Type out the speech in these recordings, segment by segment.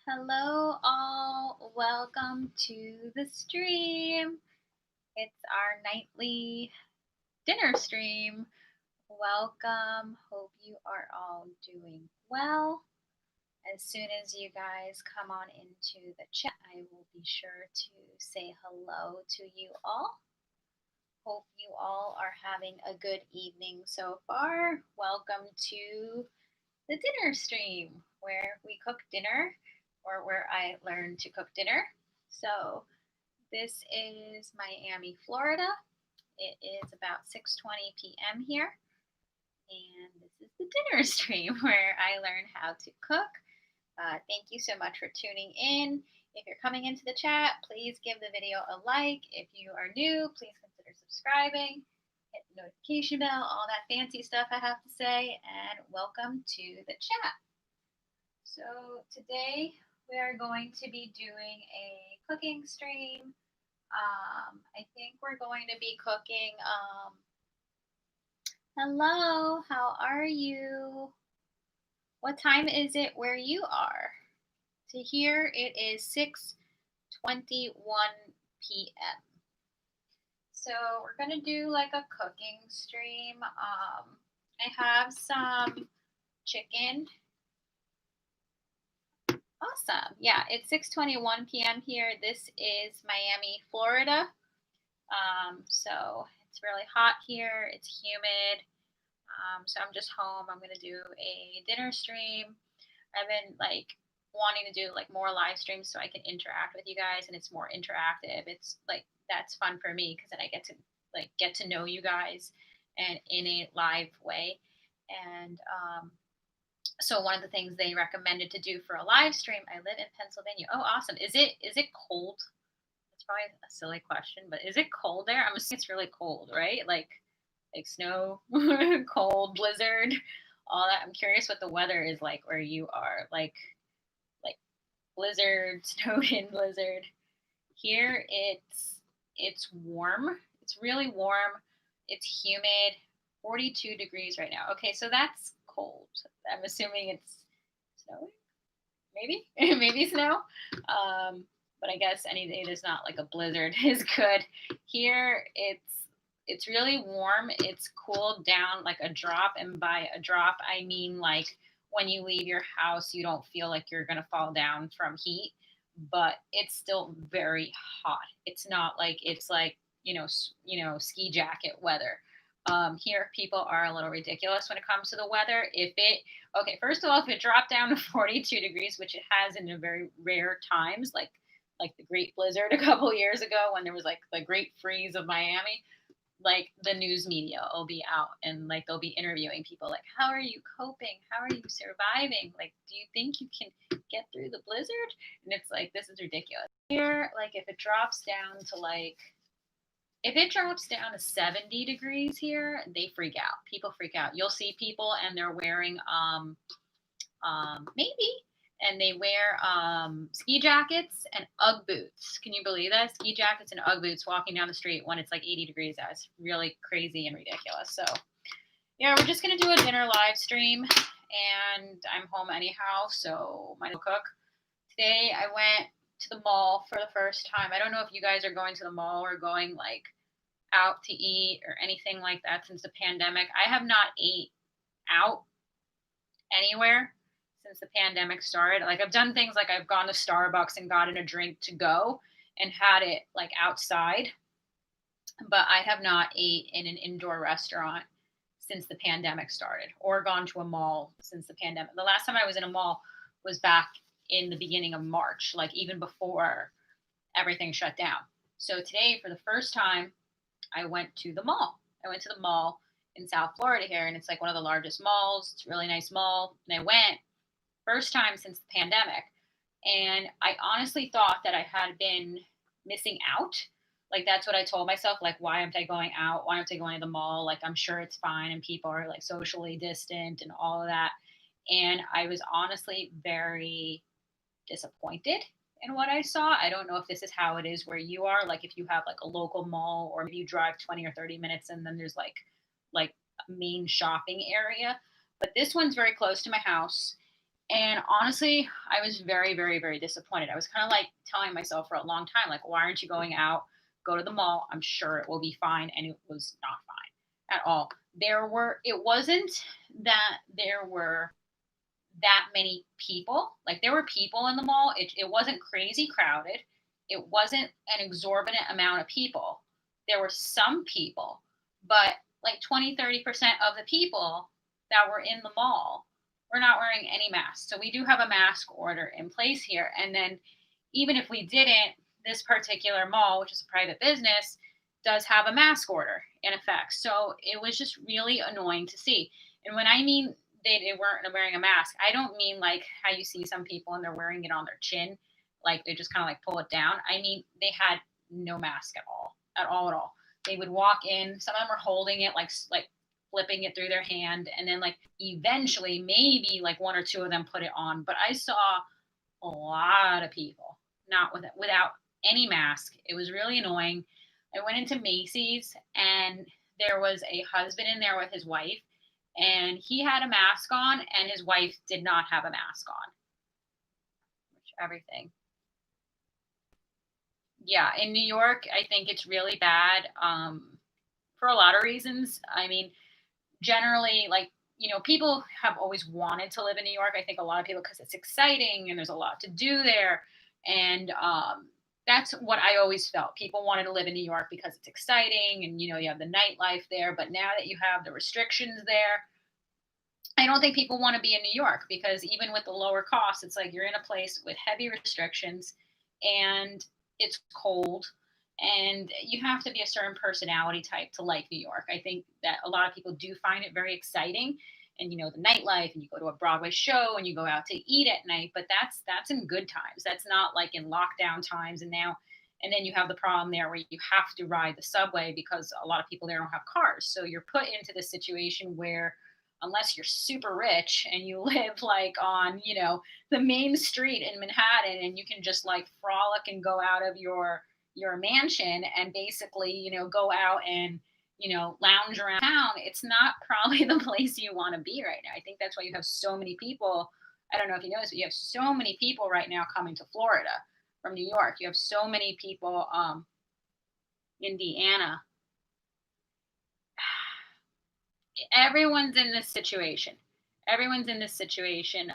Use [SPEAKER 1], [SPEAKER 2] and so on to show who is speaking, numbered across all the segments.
[SPEAKER 1] Hello, all. Welcome to the stream. It's our nightly dinner stream. Welcome. Hope you are all doing well. As soon as you guys come on into the chat, I will be sure to say hello to you all. Hope you all are having a good evening so far. Welcome to the dinner stream where we cook dinner or where I learn to cook dinner. So this is Miami, Florida. It is about 6:20 p.m. here, and this is the dinner stream where I learn how to cook. Thank you so much for tuning in. If you're coming into the chat, please give the video a like. If you are new, please consider subscribing, hit the notification bell, all that fancy stuff I have to say, and welcome to the chat. So today we are going to be doing a cooking stream. I think we're going to be cooking. Hello, how are you? What time is it where you are? To here it is 6:21 p.m. So we're gonna do like a cooking stream. I have some chicken. Awesome. Yeah, it's 6:21 p.m. here. This is Miami, Florida. So it's really hot here. It's humid. So I'm just home. I'm gonna do a dinner stream. I've been like wanting to do like more live streams so I can interact with you guys, and it's more interactive. It's like that's fun for me because then I get to know you guys and in a live way. And so one of the things they recommended to do for a live stream, I live in Pennsylvania. Oh, awesome. Is it cold? It's probably a silly question, but is it cold there? I'm assuming it's really cold, right? Like snow, cold, blizzard, all that. I'm curious what the weather is like where you are. Like blizzard, snowed in blizzard. Here it's warm. It's really warm. It's humid. 42 degrees right now. Okay, so that's cold. I'm assuming it's snowing. Maybe maybe snow. But I guess any day there's not like a blizzard is good. Here it's really warm. It's cooled down like a drop, and by a drop I mean like when you leave your house you don't feel like you're gonna fall down from heat, but it's still very hot. It's not like it's like ski jacket weather. Here people are a little ridiculous when it comes to the weather. First of all, if it dropped down to 42 degrees, which it has in a very rare times, like the Great Blizzard a couple years ago when there was like the Great Freeze of Miami, like the news media will be out and like they'll be interviewing people like, how are you coping? How are you surviving? Like, do you think you can get through the blizzard? And it's like, this is ridiculous. Here, like if it drops down to 70 degrees here, they freak out. People freak out. You'll see people and they're wearing maybe and they wear ski jackets and Ugg boots. Can you believe that? Ski jackets and Ugg boots walking down the street when it's like 80 degrees out. It's really crazy and ridiculous. So yeah, we're just gonna do a dinner live stream, and I'm home anyhow, so might as well cook. Today I went to the mall for the first time. I don't know if you guys are going to the mall or going like out to eat or anything like that since the pandemic. I have not ate out anywhere since the pandemic started. Like I've done things like I've gone to Starbucks and gotten a drink to go and had it like outside, but I have not ate in an indoor restaurant since the pandemic started or gone to a mall since the pandemic. The last time I was in a mall was back in the beginning of March, like even before everything shut down. So today, for the first time, I went to the mall. I went to the mall in South Florida here, and it's like one of the largest malls. It's a really nice mall. And I went first time since the pandemic. And I honestly thought that I had been missing out. Like that's what I told myself. Like, why aren't I going out? Why aren't I going to the mall? Like, I'm sure it's fine and people are like socially distant and all of that. And I was honestly very disappointed in what I saw. I don't know if this is how it is where you are. Like if you have like a local mall or maybe you drive 20 or 30 minutes and then there's like a main shopping area. But this one's very close to my house. And honestly, I was very, very, very disappointed. I was kind of like telling myself for a long time, like, why aren't you going out? Go to the mall. I'm sure it will be fine. And it was not fine at all. It wasn't that there were that many people. Like, there were people in the mall. It wasn't crazy crowded. It wasn't an exorbitant amount of people. There were some people, but like 20, 30% of the people that were in the mall were not wearing any masks. So we do have a mask order in place here. And then even if we didn't, this particular mall, which is a private business, does have a mask order in effect. So it was just really annoying to see. And when I mean they weren't wearing a mask, I don't mean like how you see some people and they're wearing it on their chin, like they just kind of like pull it down. I mean, they had no mask at all, at all, at all. They would walk in. Some of them were holding it, like flipping it through their hand, and then like eventually, maybe like one or two of them put it on. But I saw a lot of people not without any mask. It was really annoying. I went into Macy's and there was a husband in there with his wife, and he had a mask on and his wife did not have a mask on. Which everything. Yeah, in New York, I think it's really bad for a lot of reasons. I mean, generally, like, people have always wanted to live in New York. I think a lot of people, because it's exciting and there's a lot to do there. And that's what I always felt. People wanted to live in New York because it's exciting and, you have the nightlife there. But now that you have the restrictions there, I don't think people want to be in New York, because even with the lower costs, it's like you're in a place with heavy restrictions and it's cold, and you have to be a certain personality type to like New York. I think that a lot of people do find it very exciting, and the nightlife, and you go to a Broadway show and you go out to eat at night, but that's in good times. That's not like in lockdown times. And then you have the problem there where you have to ride the subway because a lot of people there don't have cars. So you're put into this situation where, unless you're super rich and you live like on, the main street in Manhattan, and you can just like frolic and go out of your mansion and basically, go out and, lounge around town, it's not probably the place you want to be right now. I think that's why you have so many people. I don't know if you noticed, but you have so many people right now coming to Florida from New York. You have so many people, Indiana. Everyone's in this situation. Everyone's in this situation.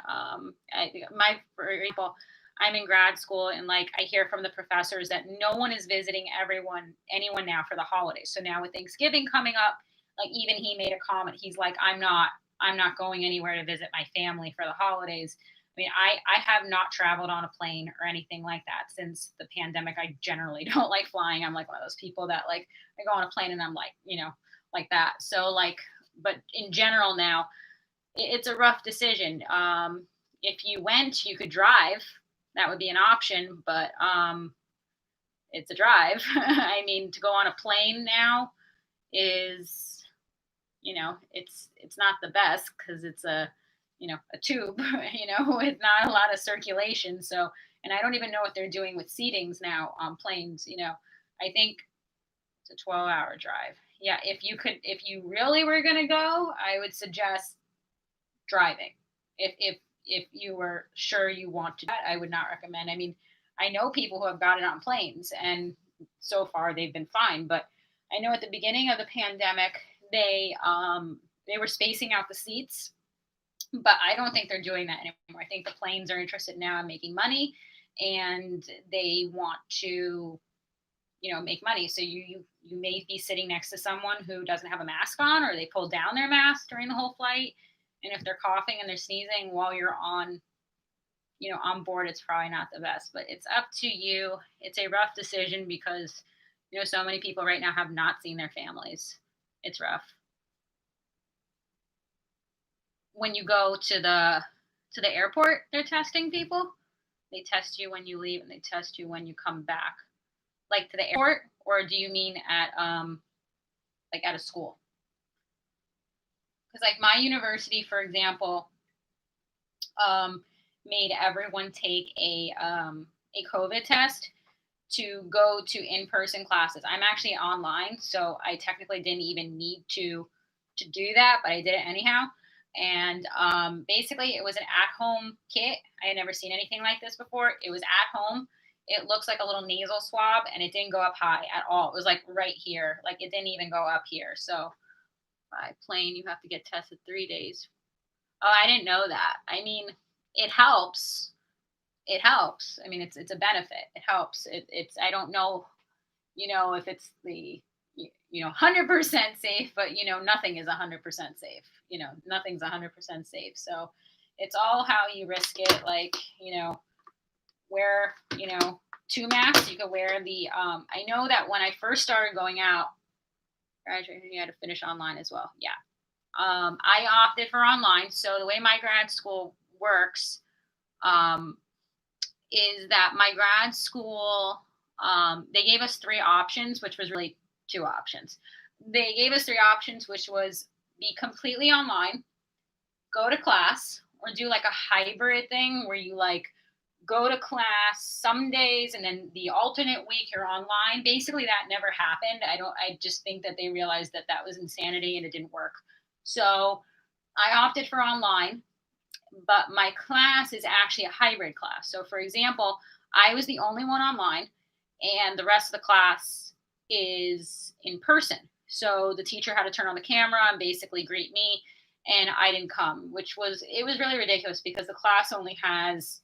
[SPEAKER 1] For example, I'm in grad school, and like I hear from the professors that no one is visiting anyone now for the holidays. So now with Thanksgiving coming up, like even he made a comment. He's like, I'm not going anywhere to visit my family for the holidays. I mean, I have not traveled on a plane or anything like that since the pandemic. I generally don't like flying. I'm like one of those people that like I go on a plane and I'm like, like that. So like, but in general now, it's a rough decision. If you went, you could drive. That would be an option, but it's a drive. I mean, to go on a plane now is, it's not the best because it's a tube. With not a lot of circulation. So, and I don't even know what they're doing with seatings now on planes. I think it's a 12-hour drive. Yeah, if you really were gonna go, I would suggest driving. If you were sure you want to do that, I would not recommend. I mean, I know people who have gotten on planes and so far they've been fine, but I know at the beginning of the pandemic they were spacing out the seats, but I don't think they're doing that anymore. I think the planes are interested now in making money, and they want to, make money. So you may be sitting next to someone who doesn't have a mask on, or they pull down their mask during the whole flight. And if they're coughing and they're sneezing while you're on board, it's probably not the best. But it's up to you. It's a rough decision because so many people right now have not seen their families. It's rough. When you go to the airport, they're testing people. They test you when you leave and they test you when you come back. Like to the airport, or do you mean at like at a school? Because like my university, for example, um, made everyone take a COVID test to go to in-person classes. I'm actually online, so I technically didn't even need to do that, but I did it anyhow. And basically, it was an at-home kit. I had never seen anything like this before. It was at home. It looks like a little nasal swab, and it didn't go up high at all. It was like right here. Like it didn't even go up here. So by plane, you have to get tested 3 days. Oh, I didn't know that. I mean, it helps. It helps. I mean, it's a benefit. It helps. It's I don't know, if it's the 100% safe, but nothing is 100% safe. Nothing's 100% safe. So it's all how you risk it. Like wear two masks. You could wear the. I know that when I first started going out, graduating, you had to finish online as well. Yeah. I opted for online. So the way my grad school works is that my grad school, they gave us three options, which was really two options. They gave us three options, which was be completely online, go to class, or do like a hybrid thing where you like go to class some days and then the alternate week you're online. Basically, that never happened. I just think that they realized that that was insanity and it didn't work. So I opted for online, but my class is actually a hybrid class. So, for example, I was the only one online, and the rest of the class is in person. So the teacher had to turn on the camera and basically greet me, and I didn't come, which was it was really ridiculous because the class only has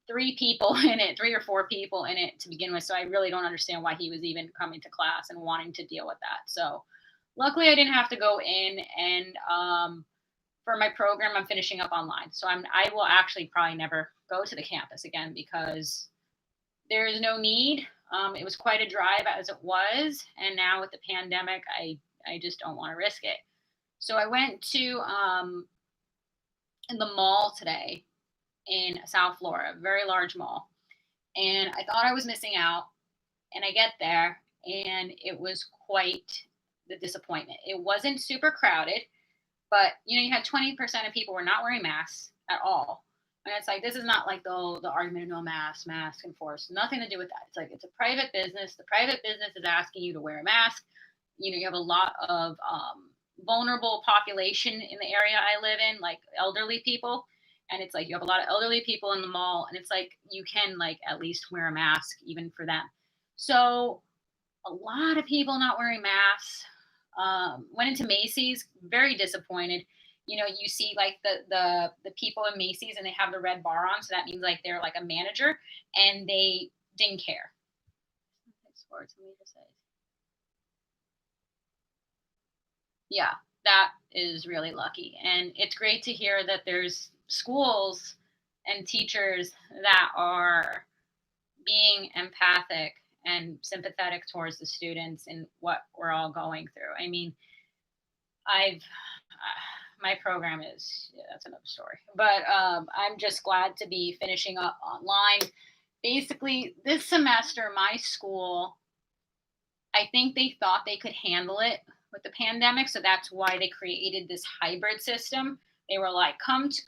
[SPEAKER 1] three people in it, three or four people in it to begin with. So I really don't understand why he was even coming to class and wanting to deal with that. So luckily, I didn't have to go in and for my program, I'm finishing up online. So I will actually probably never go to the campus again because there is no need. It was quite a drive as it was, and now with the pandemic, I just don't want to risk it. So I went to in the mall today in South Florida, a very large mall, and I thought I was missing out. And I get there, and it was quite the disappointment. It wasn't super crowded, but you had 20% of people were not wearing masks at all. And it's like this is not like the argument of no mask enforced. Nothing to do with that. It's like it's a private business. The private business is asking you to wear a mask. You have a lot of vulnerable population in the area I live in, like elderly people. And it's like you have a lot of elderly people in the mall, and it's like you can like at least wear a mask even for them. So a lot of people not wearing masks. Went into Macy's, very disappointed. You see like the people in Macy's and they have the red bar on, so that means like they're like a manager, and they didn't care. Yeah, that is really lucky, and it's great to hear that there's schools and teachers that are being empathic and sympathetic towards the students and what we're all going through. I mean, I've my program is yeah, that's another story, but I'm just glad to be finishing up online. Basically, this semester, my school, I think they thought they could handle it with the pandemic, so that's why they created this hybrid system. They were like, come to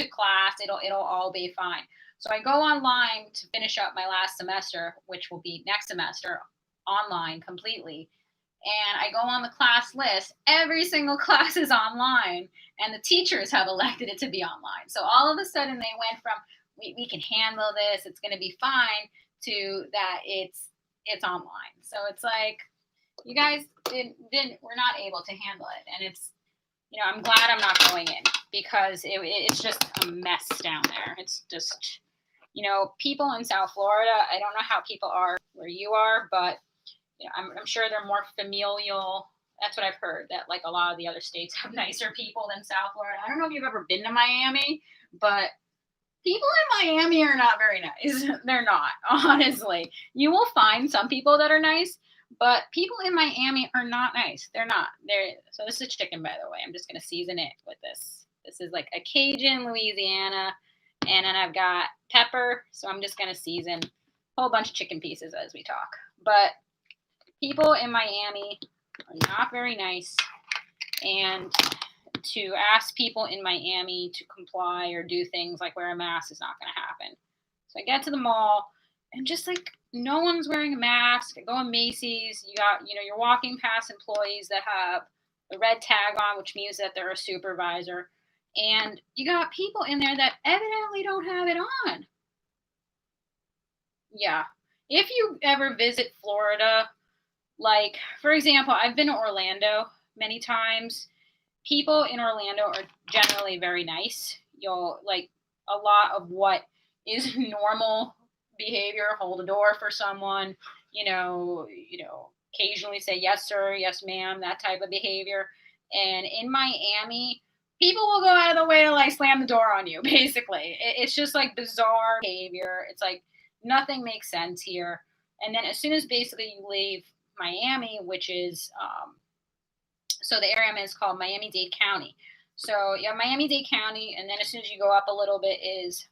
[SPEAKER 1] class, it'll all be fine. So I go online to finish up my last semester, which will be next semester, online completely. And I go on the class list. Every single class is online, and the teachers have elected it to be online. So all of a sudden, they went from we can handle this, it's going to be fine, to that it's online. So it's like you guys didn't we're not able to handle it, and it's I'm glad I'm not going in because it's just a mess down there. It's just people in South Florida. I don't know how people are where you are, but I'm sure they're more familial. That's what I've heard. That like a lot of the other states have nicer people than South Florida. I don't know if you've ever been to Miami, but people in Miami are not very nice. They're not, honestly. You will find some people that are nice, but people in Miami are not nice. They're not. So this is chicken, by the way. I'm just gonna season it with this. This is like a Cajun Louisiana, and then I've got pepper. So I'm just gonna season a whole bunch of chicken pieces as we talk. But people in Miami are not very nice, and to ask people in Miami to comply or do things like wear a mask is not going to happen. So I get to the mall, and just like no one's wearing a mask. I go in Macy's. You got you're walking past employees that have the red tag on, which means that they're a supervisor. And you got people in there that evidently don't have it on. Yeah. If you ever visit Florida, like, for example, I've been to Orlando many times. People in Orlando are generally very nice. You'll like a lot of what is normal behavior, hold a door for someone, occasionally say yes sir, yes ma'am, that type of behavior. And in Miami, people will go out of the way to like slam the door on you, basically. It's just like bizarre behavior. It's like nothing makes sense here. And then as soon as basically you leave Miami, which is so the area I'm in is called Miami-Dade County. So you have Miami-Dade County, and then as soon as you go up a little bit is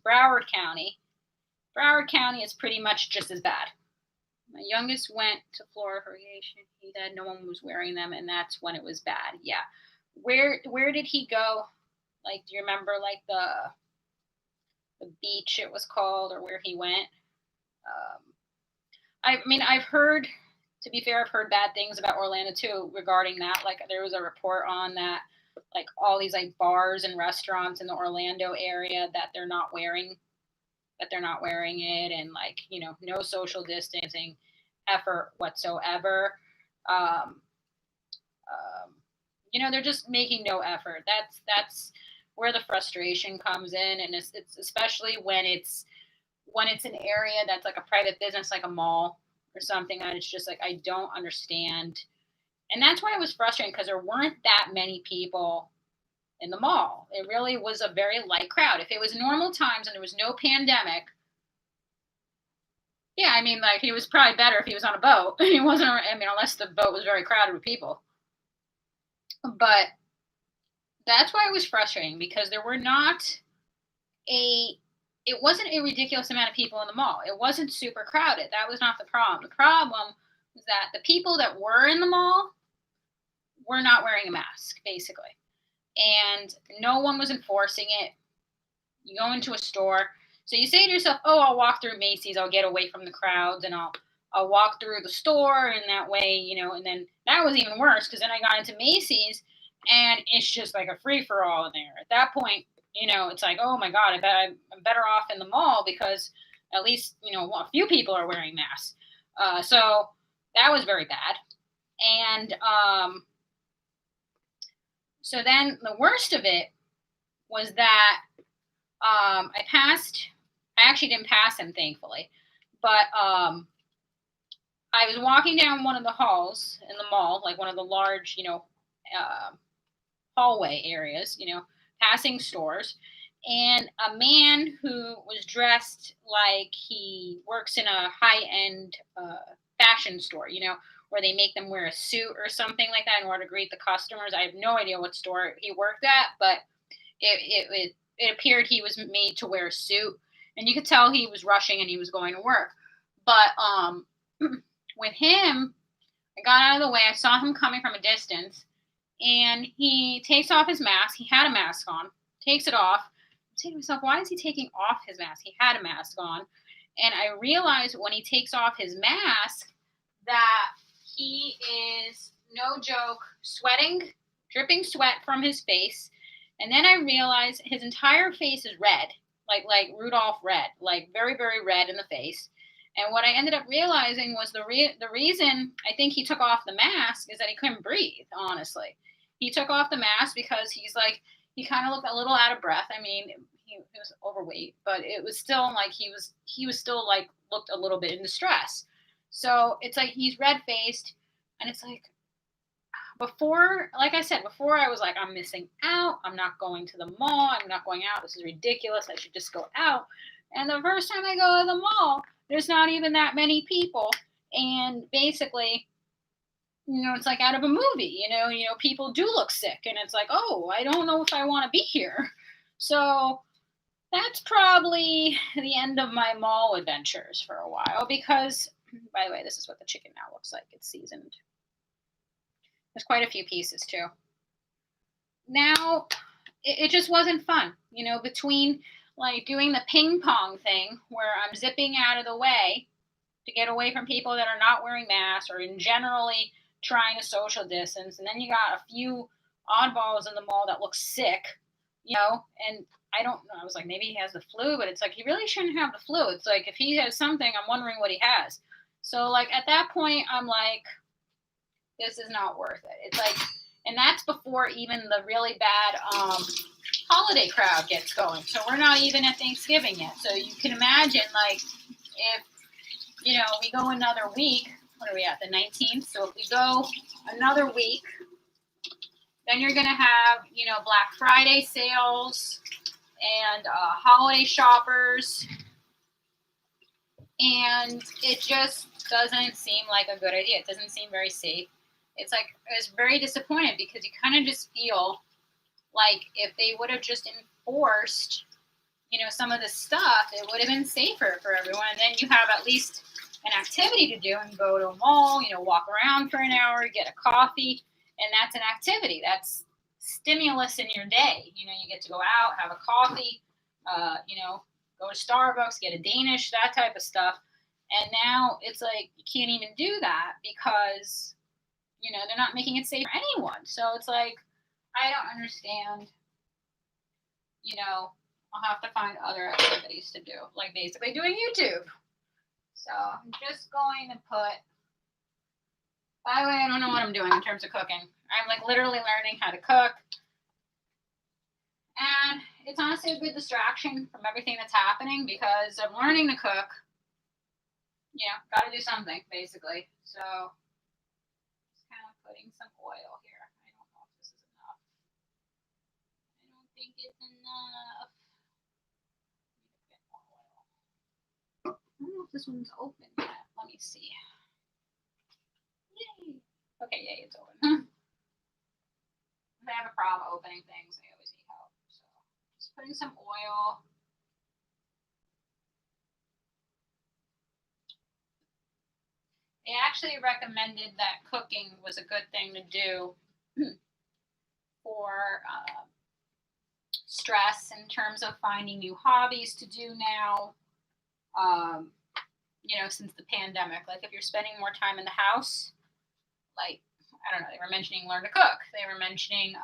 [SPEAKER 1] Broward County. Broward County is pretty much just as bad. My youngest went to Florida for vacation. He said no one was wearing them, and that's when it was bad. Yeah. Where did he go? Like, do you remember like the beach it was called, or where he went? I mean, I've heard. To be fair, I've heard bad things about Orlando too regarding that. Like, there was a report on that, like all these like bars and restaurants in the Orlando area that they're not wearing it, and like no social distancing effort whatsoever. Um, they're just making no effort. That's where the frustration comes in, and it's especially when it's an area that's like a private business, like a mall or something, that it's just like I don't understand. And that's why it was frustrating, because there weren't that many people in the mall. It really was a very light crowd. If it was normal times and there was no pandemic, yeah, I mean, like, he was probably better if he was on a boat. He wasn't, I mean, unless the boat was very crowded with people. But that's why it was frustrating, because there were not it wasn't a ridiculous amount of people in the mall. It wasn't super crowded. That was not the problem. The problem was that the people that were in the mall were not wearing a mask, basically. And no one was enforcing it. You go into a store. So you say to yourself, oh, I'll walk through Macy's. I'll get away from the crowds, and I'll walk through the store, and that way, and then that was even worse, because then I got into Macy's, and it's just like a free-for-all in there. At that point, it's like, oh my God, I'm better off in the mall, because at least, a few people are wearing masks. So that was very bad. And so then the worst of it was that I actually didn't pass him, thankfully, but I was walking down one of the halls in the mall, like one of the large, hallway areas, passing stores, and a man who was dressed like he works in a high-end fashion store, where they make them wear a suit or something like that in order to greet the customers. I have no idea what store he worked at, but it appeared he was made to wear a suit, and you could tell he was rushing and he was going to work. But with him, I got out of the way. I saw him coming from a distance, and he takes off his mask. He had a mask on, takes it off. I'm saying to myself, why is he taking off his mask? He had a mask on. And I realized when he takes off his mask that he is, no joke, sweating, dripping sweat from his face. And then I realized his entire face is red, like Rudolph red, like very, very red in the face. And what I ended up realizing was the reason I think he took off the mask is that he couldn't breathe, honestly. He took off the mask because he kind of looked a little out of breath. I mean, he was overweight, but it was still like he was still like looked a little bit in distress. So it's like he's red-faced, and it's like, before, like I said, before I was like, I'm missing out. I'm not going to the mall. I'm not going out. This is ridiculous. I should just go out. And the first time I go to the mall, there's not even that many people. And basically, it's like out of a movie, people do look sick, and it's like, oh, I don't know if I want to be here. So that's probably the end of my mall adventures for a while, because, by the way, this is what the chicken now looks like. It's seasoned. There's quite a few pieces too. Now, it just wasn't fun, between like doing the ping pong thing where I'm zipping out of the way to get away from people that are not wearing masks, or in generally trying to social distance. And then you got a few oddballs in the mall that look sick. and I don't know. I was like, maybe he has the flu, but it's like, he really shouldn't have the flu. It's like, if he has something, I'm wondering what he has. So, like, at that point, I'm like, this is not worth it. It's like, and that's before even the really bad holiday crowd gets going. So we're not even at Thanksgiving yet. So you can imagine, like, if, we go another week, what are we at, the 19th? So if we go another week, then you're going to have, Black Friday sales and holiday shoppers. And it just doesn't seem like a good idea. It doesn't seem very safe. It's like, I was very disappointed because you kind of just feel like if they would have just enforced, some of this stuff, it would have been safer for everyone. And then you have at least an activity to do and go to a mall, walk around for an hour, get a coffee, and that's an activity. That's stimulus in your day. You get to go out, have a coffee, go to Starbucks, get a Danish, that type of stuff. And now it's like you can't even do that because, they're not making it safe for anyone. So it's like, I don't understand. I'll have to find other activities to do, like basically doing YouTube. So I'm just going to put, by the way, I don't know what I'm doing in terms of cooking. I'm like literally learning how to cook. And it's honestly a good distraction from everything that's happening because I'm learning to cook. Got to do something, basically. So just kind of putting some oil here. I don't know if this is enough. I don't think it's enough. I don't know if this one's open yet. Let me see. Yay. Okay, yay, it's open. If I have a problem opening things, I always need help. So just putting some oil. They actually recommended that cooking was a good thing to do for stress in terms of finding new hobbies to do now. Since the pandemic, like if you're spending more time in the house, like, I don't know, they were mentioning learn to cook. They were mentioning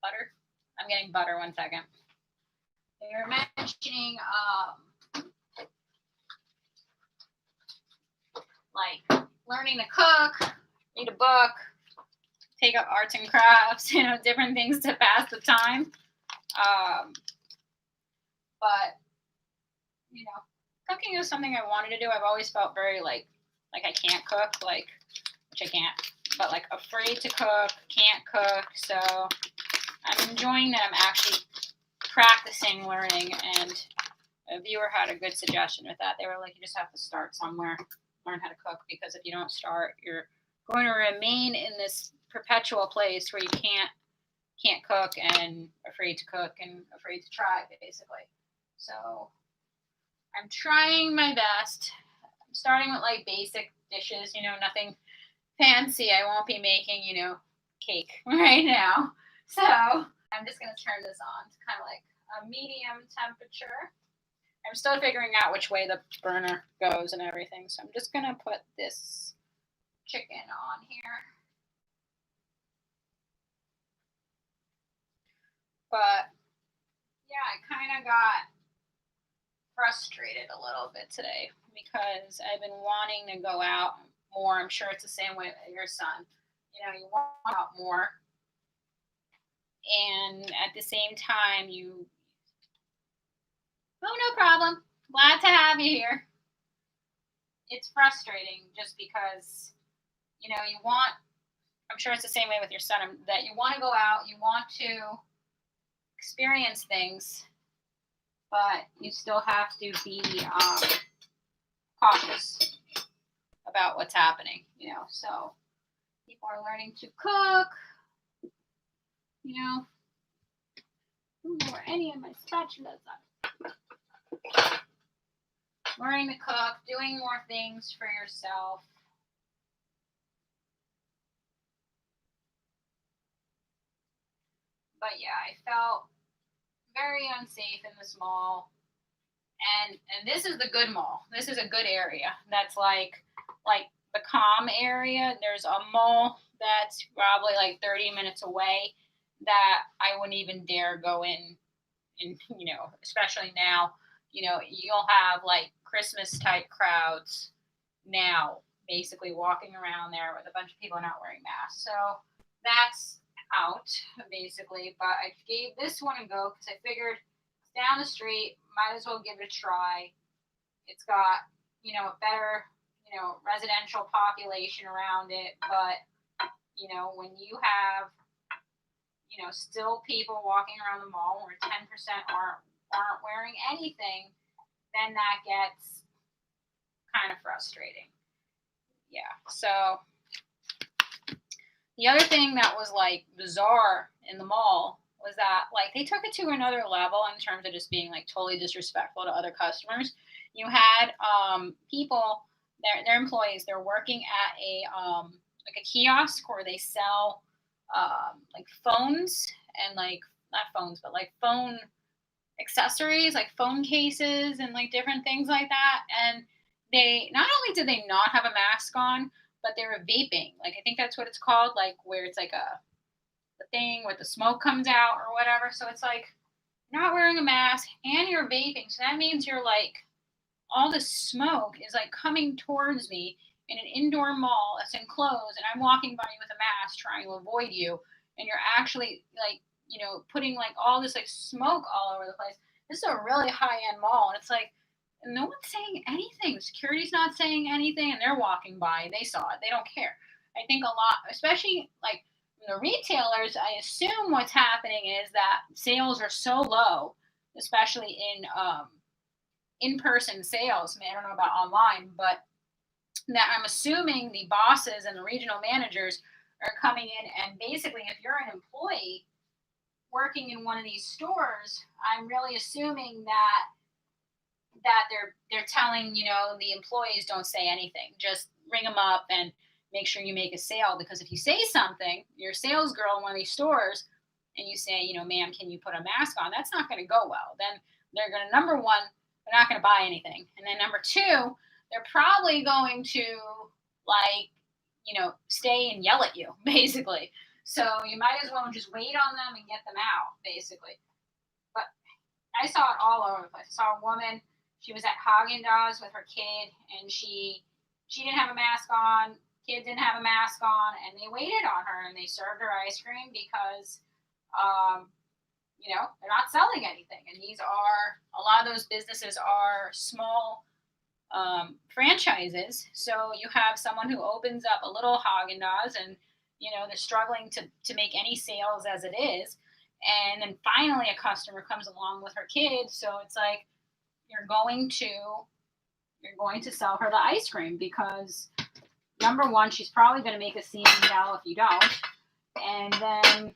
[SPEAKER 1] butter. I'm getting butter, 1 second. They were mentioning like learning to cook, read a book, take up arts and crafts, different things to pass the time. But cooking is something I wanted to do. I've always felt very like I can't cook, which I can't, but like afraid to cook, can't cook. So I'm enjoying that I'm actually practicing learning, and a viewer had a good suggestion with that. They were like, you just have to start somewhere, learn how to cook, because if you don't start, you're going to remain in this perpetual place where you can't cook and afraid to cook and afraid to try, basically. So I'm trying my best. I'm starting with like basic dishes, nothing fancy. I won't be making, cake right now. So I'm just going to turn this on to kind of like a medium temperature. I'm still figuring out which way the burner goes and everything. So I'm just going to put this chicken on here. But yeah, I kind of got frustrated a little bit today because I've been wanting to go out more. I'm sure it's the same way with your son. You want out more. And at the same time, oh, no problem. Glad to have you here. It's frustrating just because, you want, I'm sure it's the same way with your son, that you want to go out, you want to experience things, but you still have to be cautious about what's happening, So people are learning to cook, I don't know where any of my spatulas are. Learning to cook, doing more things for yourself. But yeah, I felt very unsafe in this mall. And this is the good mall. This is a good area. That's like the calm area. There's a mall that's probably like 30 minutes away. that I wouldn't even dare go in, especially now, you'll have like Christmas type crowds now, basically walking around there with a bunch of people not wearing masks. So that's out, basically. But I gave this one a go because I figured it's down the street, might as well give it a try. It's got, a better, residential population around it. But, when you have, still people walking around the mall where 10% aren't wearing anything, then that gets kind of frustrating. Yeah. So the other thing that was like bizarre in the mall was that like they took it to another level in terms of just being like totally disrespectful to other customers. You had people, their employees, they're working at a like a kiosk where they sell like phones and like not phones but like phone accessories like phone cases and like different things like that. And they not only did they not have a mask on, but they were vaping. Like I think that's what it's called, like where it's like a thing where the smoke comes out or whatever. So it's like you're not wearing a mask and you're vaping. So that means you're like all the smoke is like coming towards me in an indoor mall that's enclosed, and I'm walking by you with a mask trying to avoid you, and you're actually like, putting like all this like smoke all over the place. This is a really high end mall, and it's like no one's saying anything. Security's not saying anything, and they're walking by. They saw it. They don't care. I think a lot, especially like the retailers. I assume what's happening is that sales are so low, especially in person sales. I mean, I don't know about online, but that I'm assuming the bosses and the regional managers are coming in, and basically, if you're an employee working in one of these stores, I'm really assuming that they're telling the employees don't say anything, just ring them up and make sure you make a sale, because if you say something, you're a sales girl in one of these stores, and you say, ma'am, can you put a mask on, that's not going to go well. Then they're going to, number one, they're not going to buy anything, and then number two, they're probably going to like stay and yell at you basically. So you might as well just wait on them and get them out basically. But I saw it all over the place. I saw a woman, she was at Haagen-Dazs with her kid, and she didn't have a mask on. Kid didn't have a mask on, and they waited on her, and they served her ice cream because, they're not selling anything. And these are, a lot of those businesses are small franchises. So you have someone who opens up a little Haagen-Dazs, and, they're struggling to make any sales as it is. And then finally a customer comes along with her kid. So it's like, you're going to sell her the ice cream because number one, she's probably going to make a scene and yell if you don't. And then,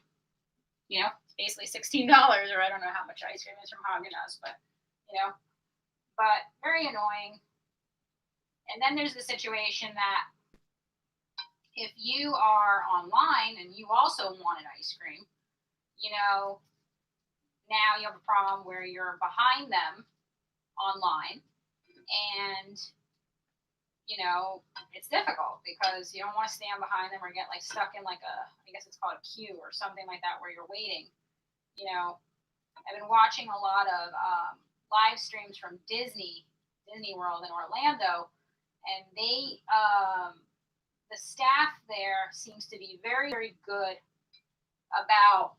[SPEAKER 1] it's basically $16, or I don't know how much ice cream is from Haagen-Dazs, but very annoying. And then there's the situation that if you are online and you also want an ice cream, now you have a problem where you're behind them online, and it's difficult because you don't want to stand behind them or get like stuck in like I guess it's called a queue or something like that where you're waiting. I've been watching a lot of live streams from Disney World in Orlando, and they the staff there seems to be very, very good about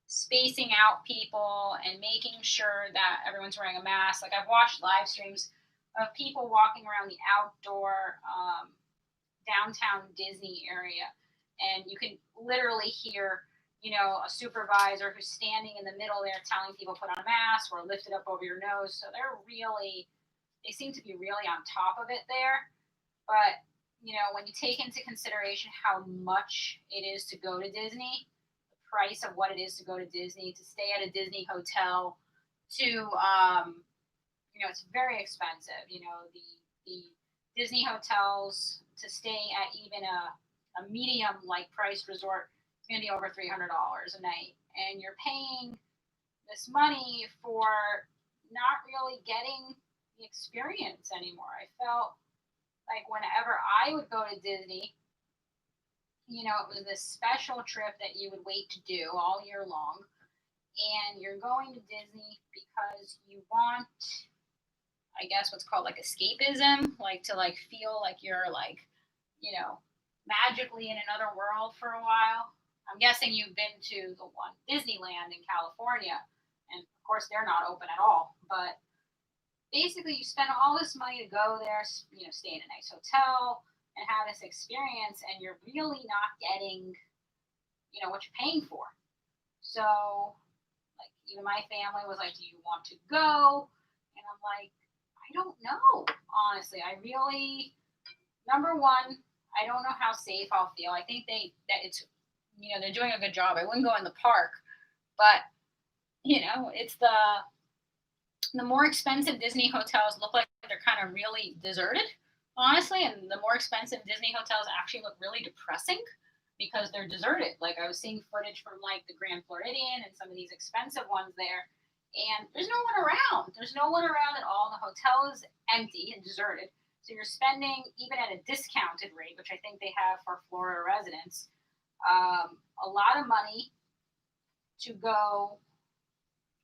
[SPEAKER 1] spacing out people and making sure that everyone's wearing a mask. Like I've watched live streams of people walking around the outdoor downtown Disney area, and you can literally hear, a supervisor who's standing in the middle there telling people put on a mask or lift it up over your nose. So they seem to be really on top of it there. But, when you take into consideration how much it is to go to Disney, the price of what it is to go to Disney, to stay at a Disney hotel, to, it's very expensive. The Disney hotels, to stay at even a medium like priced resort, it's going to be over $300 a night. And you're paying this money for not really getting the experience anymore. I felt like whenever I would go to Disney,
[SPEAKER 2] it was this special trip that you would wait to do all year long. And you're going to Disney because you want, I guess, what's called like escapism, like to like feel like you're like, you know, magically in another world for a while. I'm guessing you've been to the one Disneyland in California, and of course they're not open at all. But basically, you spend all this money to go there, stay in a nice hotel and have this experience, and you're really not getting, what you're paying for. So, like, even my family was like, "Do you want to go?" And I'm like, "I don't know, honestly. I really, number one, I don't know how safe I'll feel. I think that it's, they're doing a good job. I wouldn't go in the park, but it's the more expensive Disney hotels look like they're kind of really deserted, honestly, and the more expensive Disney hotels actually look really depressing because they're deserted. Like I was seeing footage from like the Grand Floridian and some of these expensive ones there, and there's no one around. There's no one around at all. The hotel is empty and deserted. So you're spending, even at a discounted rate, which I think they have for Florida residents, a lot of money to go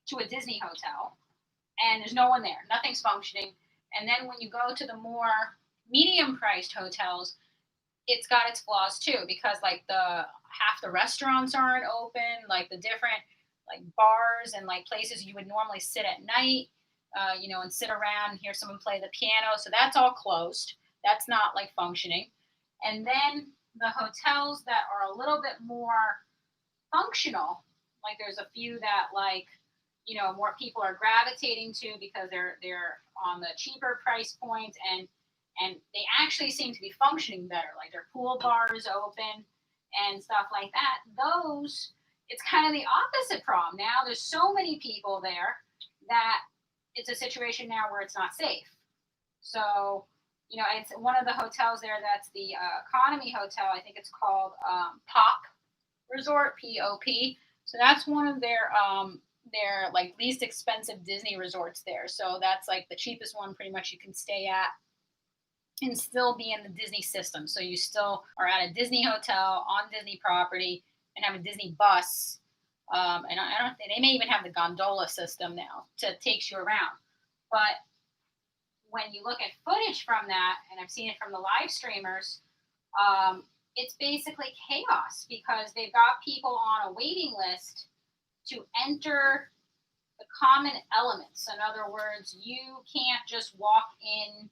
[SPEAKER 2] to a Disney hotel, and there's no one there. Nothing's functioning. And then when you go to the more medium priced hotels, it's got its flaws too because like the half the restaurants aren't open, like the different like bars and like places you would normally sit at night, and sit around and hear someone play the piano. So that's all closed. That's not like functioning. And then the hotels that are a little bit more functional, like there's a few that like more people are gravitating to because they're on the cheaper price point, and they actually seem to be functioning better. Like their pool bars open and stuff like that. Those, it's kind of the opposite problem. Now there's so many people there that it's a situation now where it's not safe. So, it's one of the hotels there that's the economy hotel. I think it's called Pop Resort, POP. So that's one of their like least expensive Disney resorts there. So that's like the cheapest one pretty much you can stay at and still be in the Disney system. So you still are at a Disney hotel on Disney property and have a Disney bus. And I don't think they may even have the gondola system now to takes you around. But when you look at footage from that, and I've seen it from the live streamers, it's basically chaos because they've got people on a waiting list to enter the common elements. In other words, you can't just walk in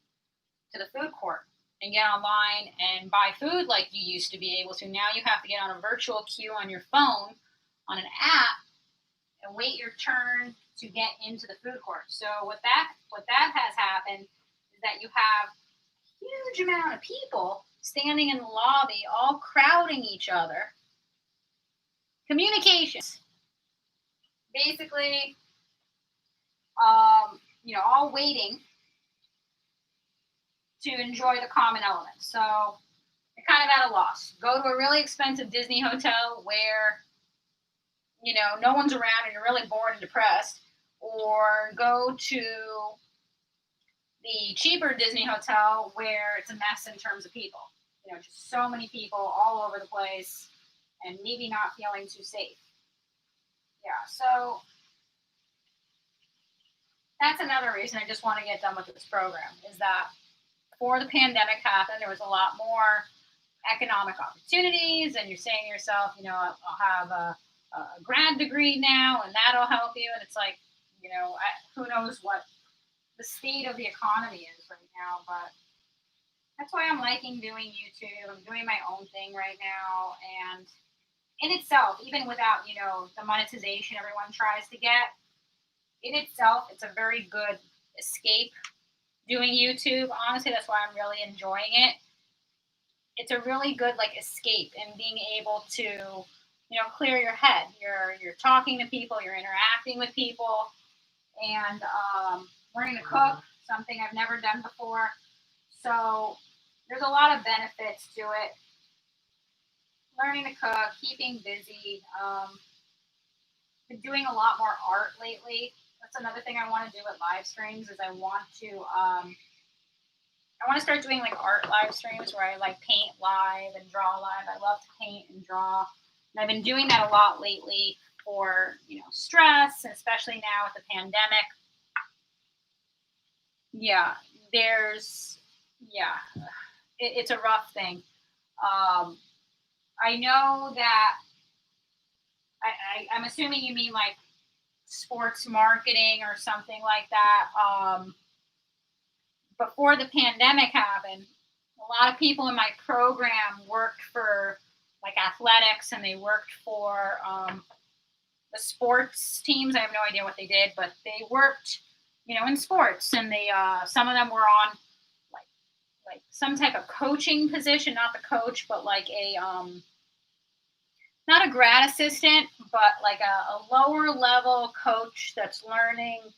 [SPEAKER 2] to the food court and get online and buy food like you used to be able to. Now you have to get on a virtual queue on your phone on an app and wait your turn to get into the food court. So what that has happened is that you have a huge amount of people standing in the lobby, all crowding each other. Communications, basically, all waiting to enjoy the common elements. So you're kind of at a loss. Go to a really expensive Disney hotel where no one's around and you're really bored and depressed, or go to the cheaper Disney hotel where it's a mess in terms of people. Just so many people all over the place and maybe not feeling too safe. Yeah, so that's another reason I just want to get done with this program is that before the pandemic happened, there was a lot more economic opportunities, and you're saying to yourself, I'll have a grad degree now, and that'll help you. And it's like, who knows what the state of the economy is right now, but that's why I'm liking doing YouTube. I'm doing my own thing right now, and in itself, even without the monetization everyone tries to get, in itself, it's a very good escape doing YouTube. Honestly, that's why I'm really enjoying it. It's a really good like escape and being able to clear your head. You're talking to people, you're interacting with people, and learning to cook, something I've never done before. So there's a lot of benefits to it. Learning to cook, keeping busy. Been doing a lot more art lately. That's another thing I want to do with live streams is I want to want to start doing like art live streams where I like paint live and draw live. I love to paint and draw. And I've been doing that a lot lately for, stress, especially now with the pandemic. Yeah, it's a rough thing. I know that I'm assuming you mean like sports marketing or something like that. Before the pandemic happened, a lot of people in my program worked for like athletics, and they worked for the sports teams. I have no idea what they did, but they worked, in sports, and they some of them were on like some type of coaching position, not the coach, but like a not a grad assistant, but like a lower level coach that's learning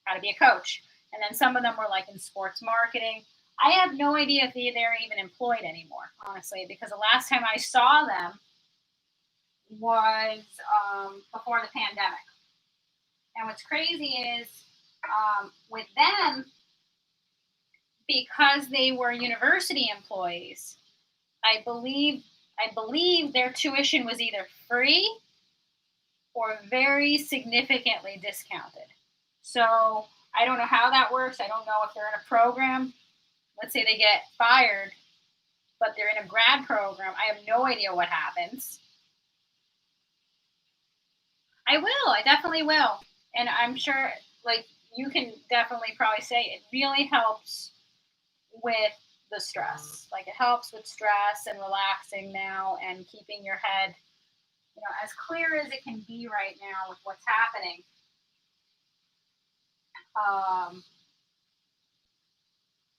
[SPEAKER 2] how to be a coach. And then some of them were like in sports marketing. I have no idea if they're even employed anymore, honestly, because the last time I saw them was before the pandemic. And what's crazy is with them, because they were university employees, I believe their tuition was either free or very significantly discounted. So I don't know how that works. I don't know if they're in a program. Let's say they get fired, but they're in a grad program. I have no idea what happens. I will. I definitely will. And I'm sure, like, you can definitely probably say it really helps with the stress. Like, it helps with stress and relaxing now and keeping your head, as clear as it can be right now with what's happening.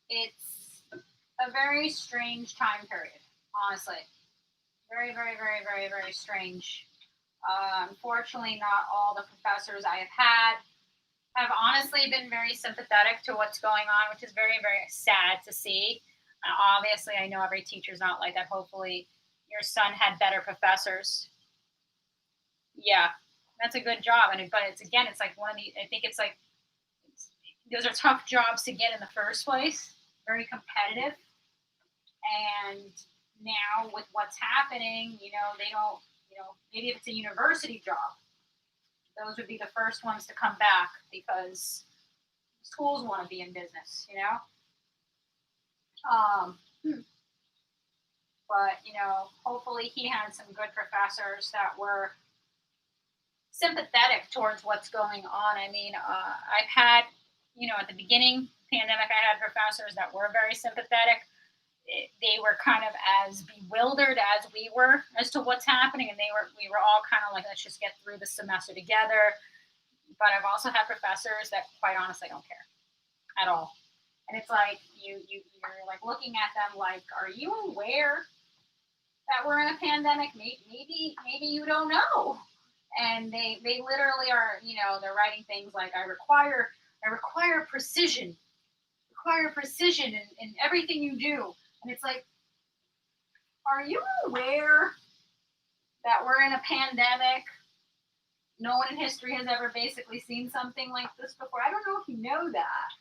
[SPEAKER 2] It's a very strange time period, honestly. Very, very, very, very, very strange. Unfortunately, not all the professors I have had have honestly been very sympathetic to what's going on, which is very, very sad to see. Obviously, I know every teacher's not like that. Hopefully, your son had better professors. Yeah, that's a good job. But it's like one of the. I think it's like those are tough jobs to get in the first place. Very competitive, and now with what's happening, they don't. Maybe if it's a university job, those would be the first ones to come back because schools want to be in business, But, hopefully he had some good professors that were sympathetic towards what's going on. I mean, I've had, at the beginning pandemic, I had professors that were very sympathetic. They were kind of as bewildered as we were as to what's happening, and we were all kind of like, let's just get through the semester together. But I've also had professors that, quite honestly, don't care at all. And it's like you're like looking at them like, are you aware that we're in a pandemic? Maybe you don't know. And they literally are, they're writing things like, I require precision in everything you do. And it's like, are you aware that we're in a pandemic? No one in history has ever basically seen something like this before. I don't know if you know that,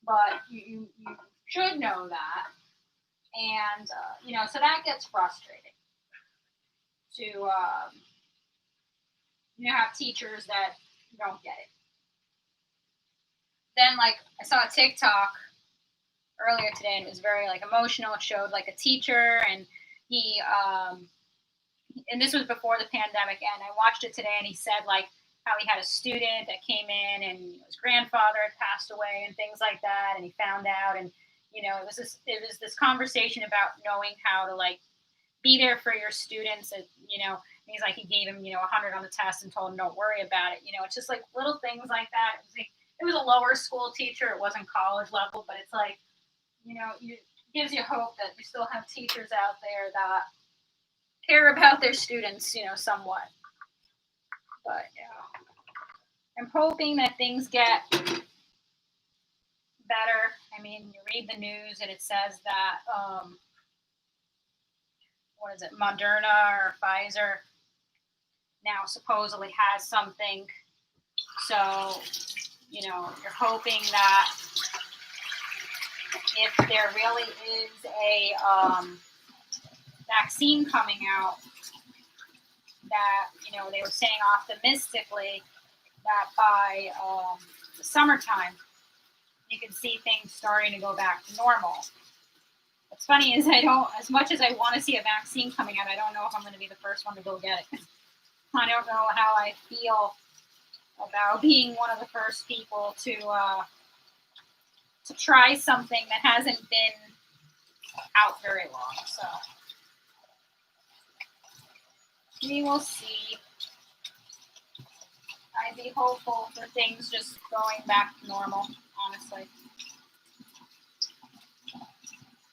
[SPEAKER 2] but you should know that. And, so that gets frustrating to, have teachers that don't get it. Then, like, I saw a TikTok earlier today, and it was very like emotional. It showed like a teacher, and he and this was before the pandemic, and I watched it today, and he said like how he had a student that came in and his grandfather had passed away and things like that, and he found out, and it was this conversation about knowing how to like be there for your students, and and he's like, he gave him 100 on the test and told him don't worry about it. It's just like little things like that. It was a lower school teacher, it wasn't college level, but it's like, it gives you hope that you still have teachers out there that care about their students, somewhat. But yeah, I'm hoping that things get better. I mean, you read the news and it says that what is it, Moderna or Pfizer now supposedly has something. So, you're hoping that if there really is a vaccine coming out that, you know, they were saying optimistically that by the summertime, you can see things starting to go back to normal. What's funny is I don't, as much as I want to see a vaccine coming out, I don't know if I'm going to be the first one to go get it. I don't know how I feel about being one of the first people to try something that hasn't been out very long. So we will see. I'd be hopeful for things just going back to normal, honestly.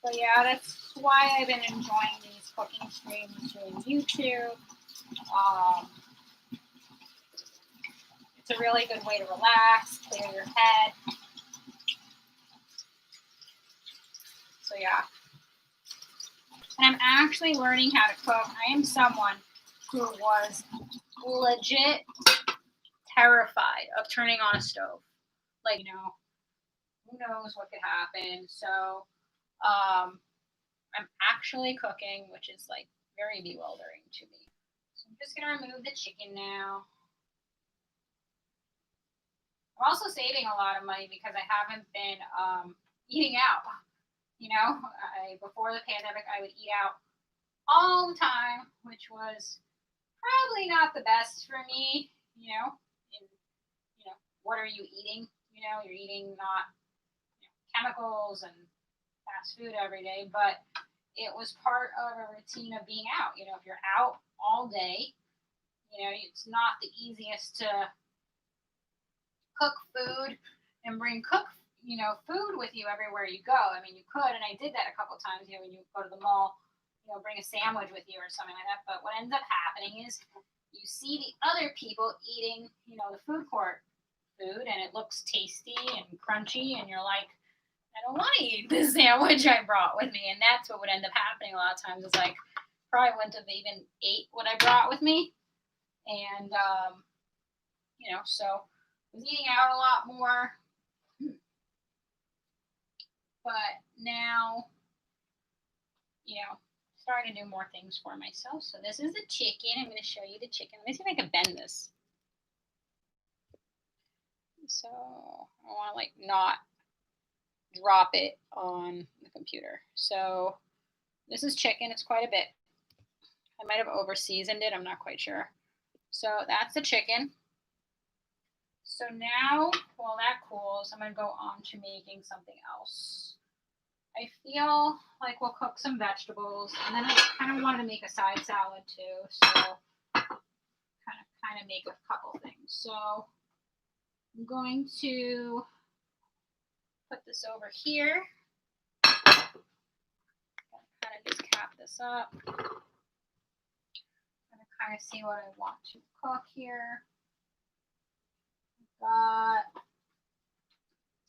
[SPEAKER 2] But yeah, that's why I've been enjoying these cooking streams doing YouTube. It's a really good way to relax, clear your head. So yeah. And I'm actually learning how to cook. I am someone who was legit terrified of turning on a stove. Like, you know, who knows what could happen. So I'm actually cooking, which is like very bewildering to me. So I'm just gonna remove the chicken now. I'm also saving a lot of money because I haven't been eating out. You know, before the pandemic, I would eat out all the time, which was probably not the best for me. You know, what are you eating? You know, you're eating not chemicals and fast food every day, but it was part of a routine of being out. You know, if you're out all day, you know, it's not the easiest to cook food and bring food with you everywhere you go. I mean, you could, and I did that a couple of times, you know, when you go to the mall, you know, bring a sandwich with you or something like that. But what ends up happening is you see the other people eating, you know, the food court food, and it looks tasty and crunchy, and you're like, I don't want to eat this sandwich I brought with me. And that's what would end up happening a lot of times. Is like, probably wouldn't have even ate what I brought with me. And, you know, so I was eating out a lot more. But now, you know, starting to do more things for myself. So this is the chicken. I'm going to show you the chicken. Let me see if I can bend this. So I want to like not drop it on the computer. So this is chicken. It's quite a bit. I might have over seasoned it. I'm not quite sure. So that's the chicken. So now, while that cools, I'm going to go on to making something else. I feel like we'll cook some vegetables, and then I kind of wanted to make a side salad too. So kind of make a couple things. So I'm going to put this over here. Kind of just cap this up. I'm going to kind of see what I want to cook here. Got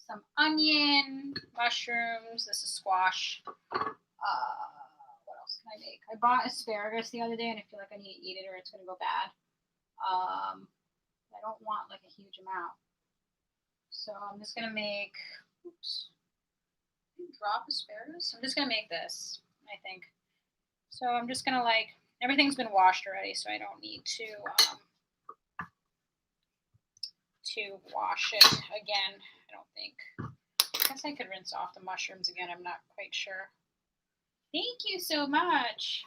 [SPEAKER 2] some onion, mushrooms. This is squash. What else can I make? I bought asparagus the other day, and I feel like I need to eat it or it's going to go bad. I don't want like a huge amount. So I'm just going to make, drop asparagus. I'm just going to make this, I think. So I'm just going to like, everything's been washed already, so I don't need to wash it again, I don't think. I guess I could rinse off the mushrooms again. I'm not quite sure. Thank you so much.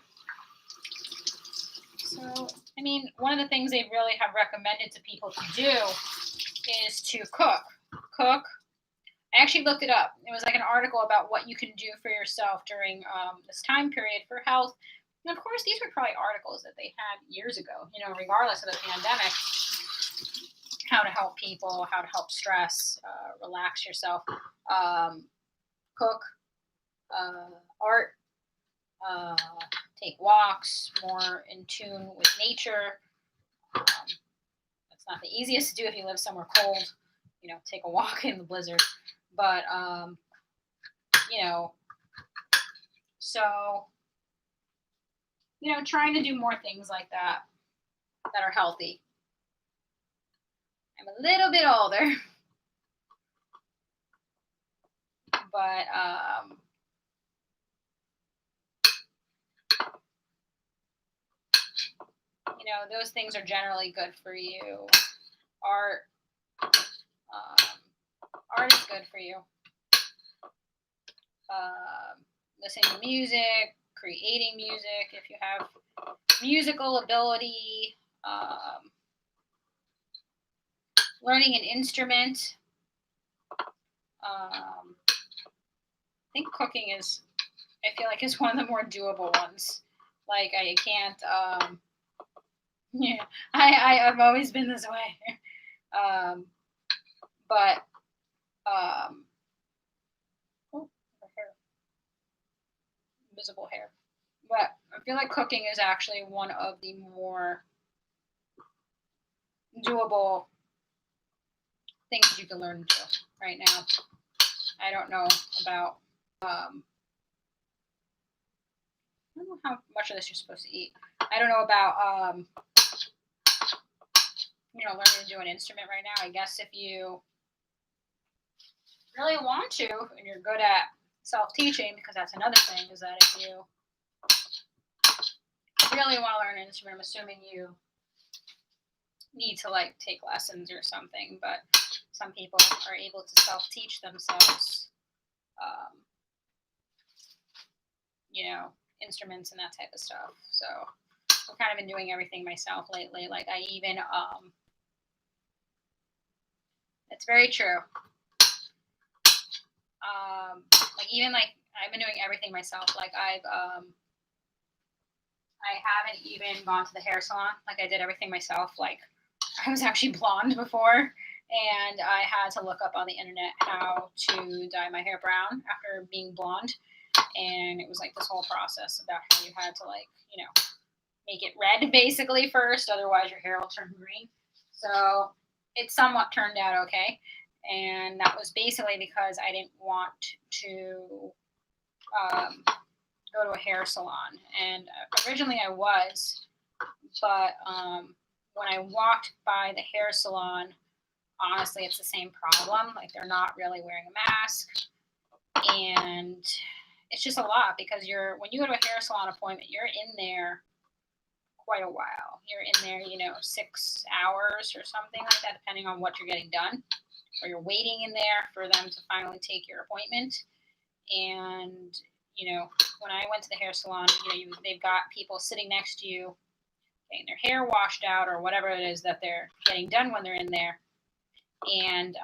[SPEAKER 2] So, I mean, one of the things they really have recommended to people to do is to cook. I actually looked it up. It was like an article about what you can do for yourself during this time period for health. And of course, these were probably articles that they had years ago, you know, regardless of the pandemic. How to help people, how to help stress, relax yourself, cook, art, take walks, more in tune with nature. That's not the easiest to do if you live somewhere cold, you know, take a walk in the blizzard. But, you know, so, you know, trying to do more things like that are healthy. I'm a little bit older, but you know, those things are generally good for you. Art, art is good for you. Listening to music, creating music, if you have musical ability, learning an instrument. I think cooking is, I feel like, is one of the more doable ones. Like, I can't, yeah, I've always been this way. But, oh, hair. Invisible hair. But I feel like cooking is actually one of the more doable things you can learn to do right now. I don't know about, I don't know how much of this you're supposed to eat. I don't know about, you know, learning to do an instrument right now. I guess if you really want to and you're good at self-teaching, because that's another thing, is that if you really want to learn an instrument, I'm assuming you need to like take lessons or something, but some people are able to self-teach themselves, you know, instruments and that type of stuff. So I've kind of been doing everything myself lately. Like I even, it's very true. Like even like I've been doing everything myself. Like I haven't even gone to the hair salon. Like I did everything myself. Like I was actually blonde before, and I had to look up on the internet how to dye my hair brown after being blonde. And it was like this whole process about how you had to, like, you know, make it red basically first, otherwise your hair will turn green. So it somewhat turned out okay. And that was basically because I didn't want to go to a hair salon. And originally I was, but when I walked by the hair salon, honestly, it's the same problem. Like they're not really wearing a mask, and it's just a lot because when you go to a hair salon appointment, you're in there quite a while. You're in there, you know, 6 hours or something like that, depending on what you're getting done. Or you're waiting in there for them to finally take your appointment. And, you know, when I went to the hair salon, you know, they've got people sitting next to you getting their hair washed out or whatever it is that they're getting done when they're in there. And,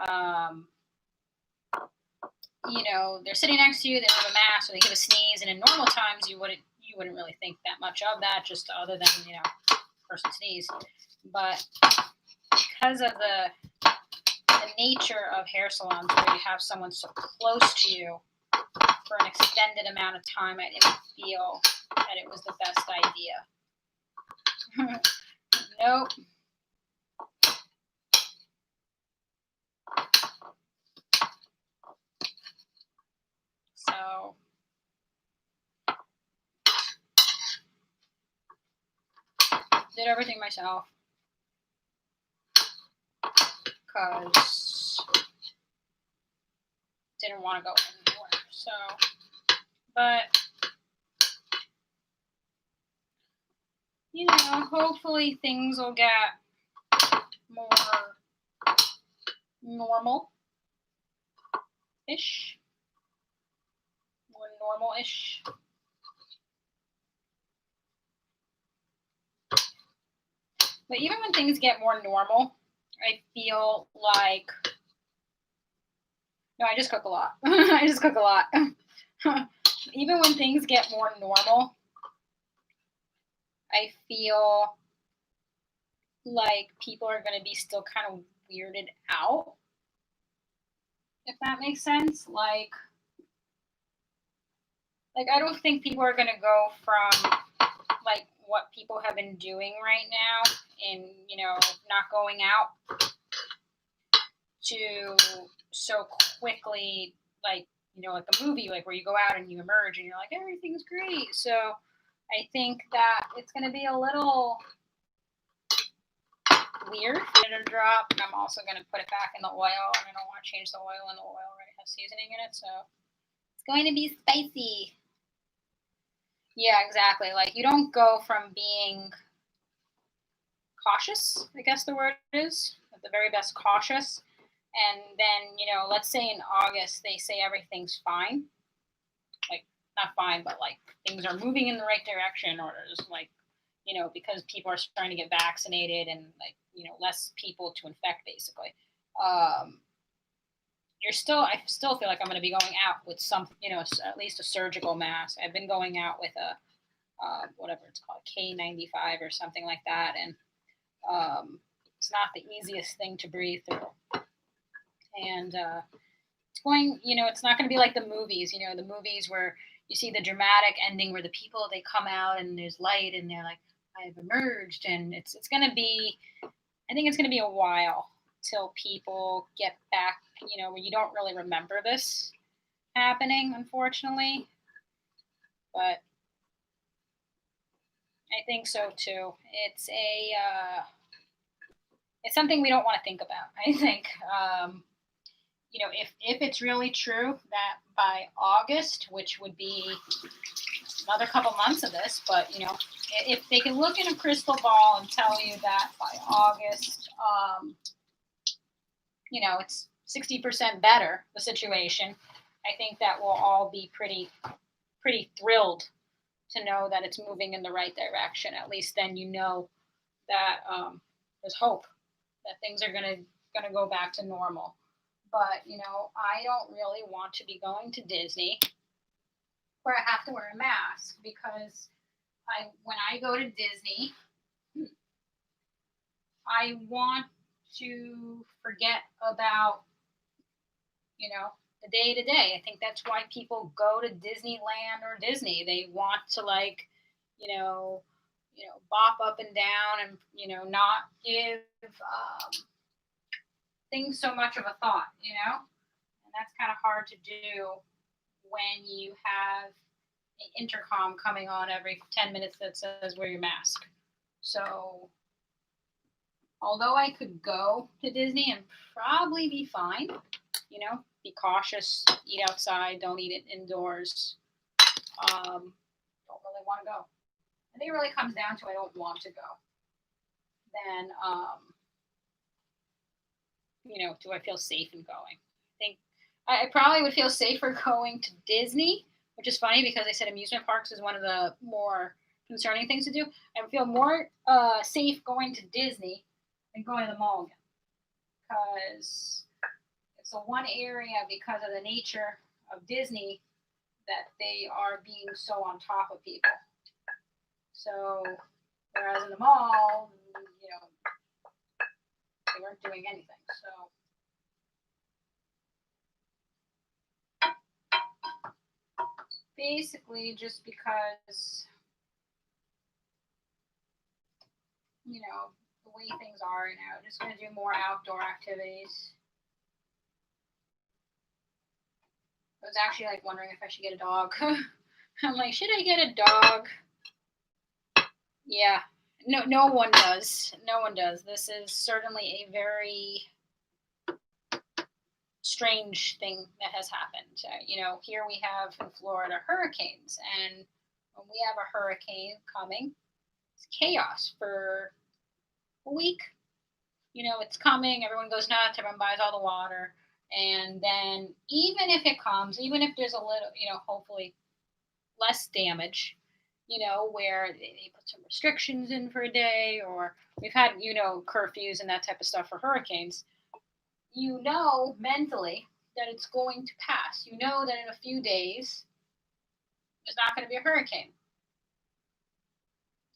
[SPEAKER 2] you know, they're sitting next to you, they don't have a mask, or they give a sneeze, and in normal times you wouldn't really think that much of that, just other than, you know, person sneeze. But because of the nature of hair salons where you have someone so close to you for an extended amount of time, I didn't feel that it was the best idea. Nope. So did everything myself because didn't want to go anymore. So, but you know, hopefully things will get more normal-ish. More normal-ish. But even when things get more normal, I feel like, no, I just cook a lot. I just cook a lot. Even when things get more normal, I feel like people are going to be still kind of weirded out, if that makes sense. Like I don't think people are going to go from like what people have been doing right now and, you know, not going out to so quickly, like, you know, like a movie, like where you go out and you emerge and you're like, everything's great. So I think that it's going to be a little weird to drop. And I'm also going to put it back in the oil, and I don't want to change the oil, and the oil already has seasoning in it. So
[SPEAKER 1] going to be spicy. Yeah, exactly. Like, you don't go from being cautious, I guess the word is, at the very best cautious, and then, let's say in August they say everything's fine. Like, not fine, but like things are moving in the right direction, or there's like, because people are starting to get vaccinated and like, less people to infect basically. I still feel like I'm going to be going out with some, at least a surgical mask. I've been going out with a, whatever it's called, K95 or something like that. And it's not the easiest thing to breathe through. And it's not going to be like the movies, the movies where you see the dramatic ending where the people, they come out and there's light and they're like, I've emerged. And it's going to be, I think it's going to be a while till people get back, where you don't really remember this happening, unfortunately. But I think so too. It's something we don't want to think about. I think, if it's really true that by August, which would be another couple months of this, but if they can look in a crystal ball and tell you that by August, it's 60% better, the situation, I think that we'll all be pretty thrilled to know that it's moving in the right direction. At least then that there's hope that things are gonna go back to normal. But I don't really want to be going to Disney where I have to wear a mask, because when I go to Disney, I want to forget about the day to day. I think that's why people go to Disneyland or Disney. They want to bop up and down and not give things so much of a thought, and that's kind of hard to do when you have an intercom coming on every 10 minutes that says wear your mask. So although I could go to Disney and probably be fine, be cautious, eat outside, don't eat it indoors, don't really want to go. I think it really comes down to I don't want to go. Then, do I feel safe in going? I think I probably would feel safer going to Disney, which is funny because they said amusement parks is one of the more concerning things to do. I would feel more safe going to Disney than going to the mall again, because it's the one area, because of the nature of Disney, that they are being so on top of people. So, whereas in the mall, they weren't doing anything. So, basically, just because, the way things are now, just going to do more outdoor activities. I was actually wondering if I should get a dog. I'm like, should I get a dog? Yeah, no one does. No one does. This is certainly a very strange thing that has happened. Here we have in Florida hurricanes, and when we have a hurricane coming, it's chaos for a week. It's coming, everyone goes nuts, everyone buys all the water, and then even if it comes, even if there's a little, hopefully less damage, where they put some restrictions in for a day, or we've had, curfews and that type of stuff for hurricanes, mentally that it's going to pass. That in a few days, there's not going to be a hurricane.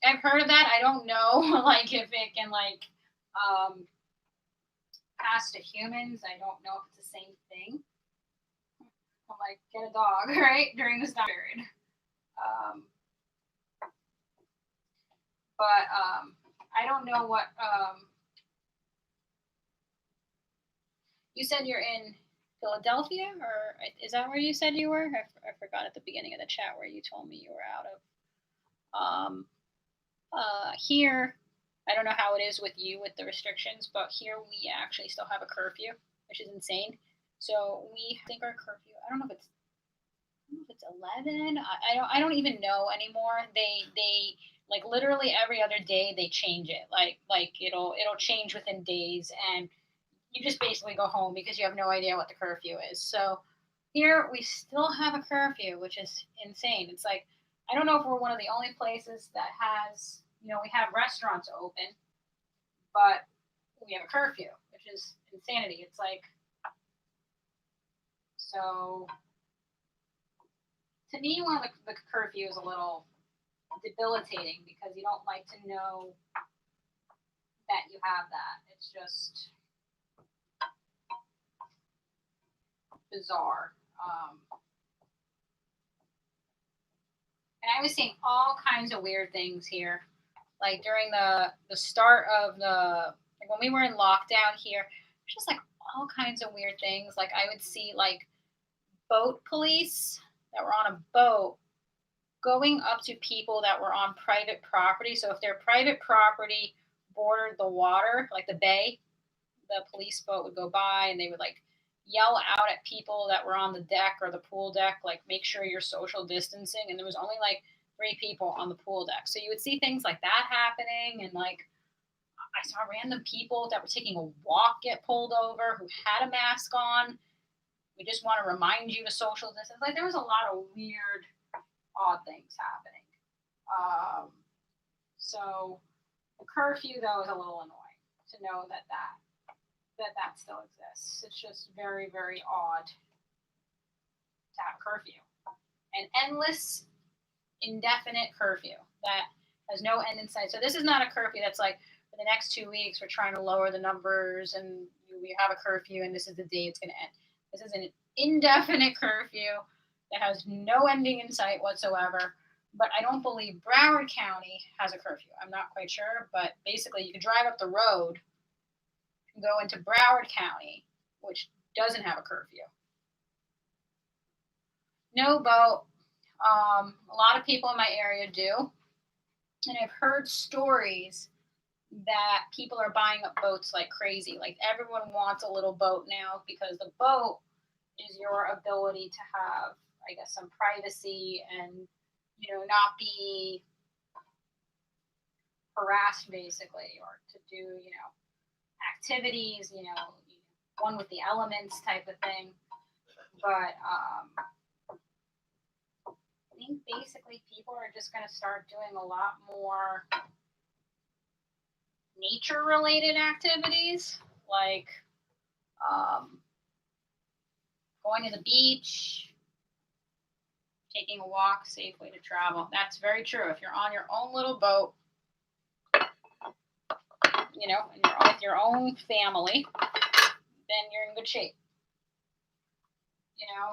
[SPEAKER 1] I've heard of that. I don't know, if it can, pass to humans. I don't know if it's the same thing. I'm like, get a dog, right, during this time period. But I don't know what. You said you're in Philadelphia, or is that where you said you were? I forgot at the beginning of the chat where you told me you were out of. Here, I don't know how it is with you with the restrictions, but here we actually still have a curfew, which is insane. So we think our curfew, I don't know if it's know if it's 11. I don't even know anymore. They like literally every other day they change it. Like it'll change within days, and you just basically go home because you have no idea what the curfew is. So here we still have a curfew, which is insane. It's like I don't know if we're one of the only places that has, we have restaurants open, but we have a curfew, which is insanity. It's like, so to me, one of the curfew is a little debilitating because you don't like to know that you have that. It's just bizarre. And I was seeing all kinds of weird things here. Like during the start of like when we were in lockdown here, just like all kinds of weird things. Like I would see like boat police that were on a boat going up to people that were on private property. So if their private property bordered the water, like the bay, the police boat would go by and they would like yell out at people that were on the deck or the pool deck, like make sure you're social distancing. And there was only like 3 people on the pool deck. So you would see things like that happening. And like I saw random people that were taking a walk get pulled over who had a mask on. We just want to remind you to social distance. Like there was a lot of weird, odd things happening. So the curfew though is a little annoying to know that still exists. It's just very, very odd to have a curfew. An endless, indefinite curfew that has no end in sight. So this is not a curfew that's like for the next 2 weeks we're trying to lower the numbers and we have a curfew and this is the day it's going to end. This is an indefinite curfew that has no ending in sight whatsoever. But I don't believe Broward County has a curfew. I'm not quite sure, but basically you can drive up the road and go into Broward County, which doesn't have a curfew. No boat. A lot of people in my area do. And I've heard stories that people are buying up boats like crazy. Like everyone wants a little boat now because the boat is your ability to have, I guess, some privacy and, not be harassed basically, or to do, activities, one with the elements type of thing. But I think basically people are just going to start doing a lot more nature related activities like going to the beach, taking a walk, safe way to travel. That's very true. If you're on your own little boat, and you're with your own family, then you're in good shape.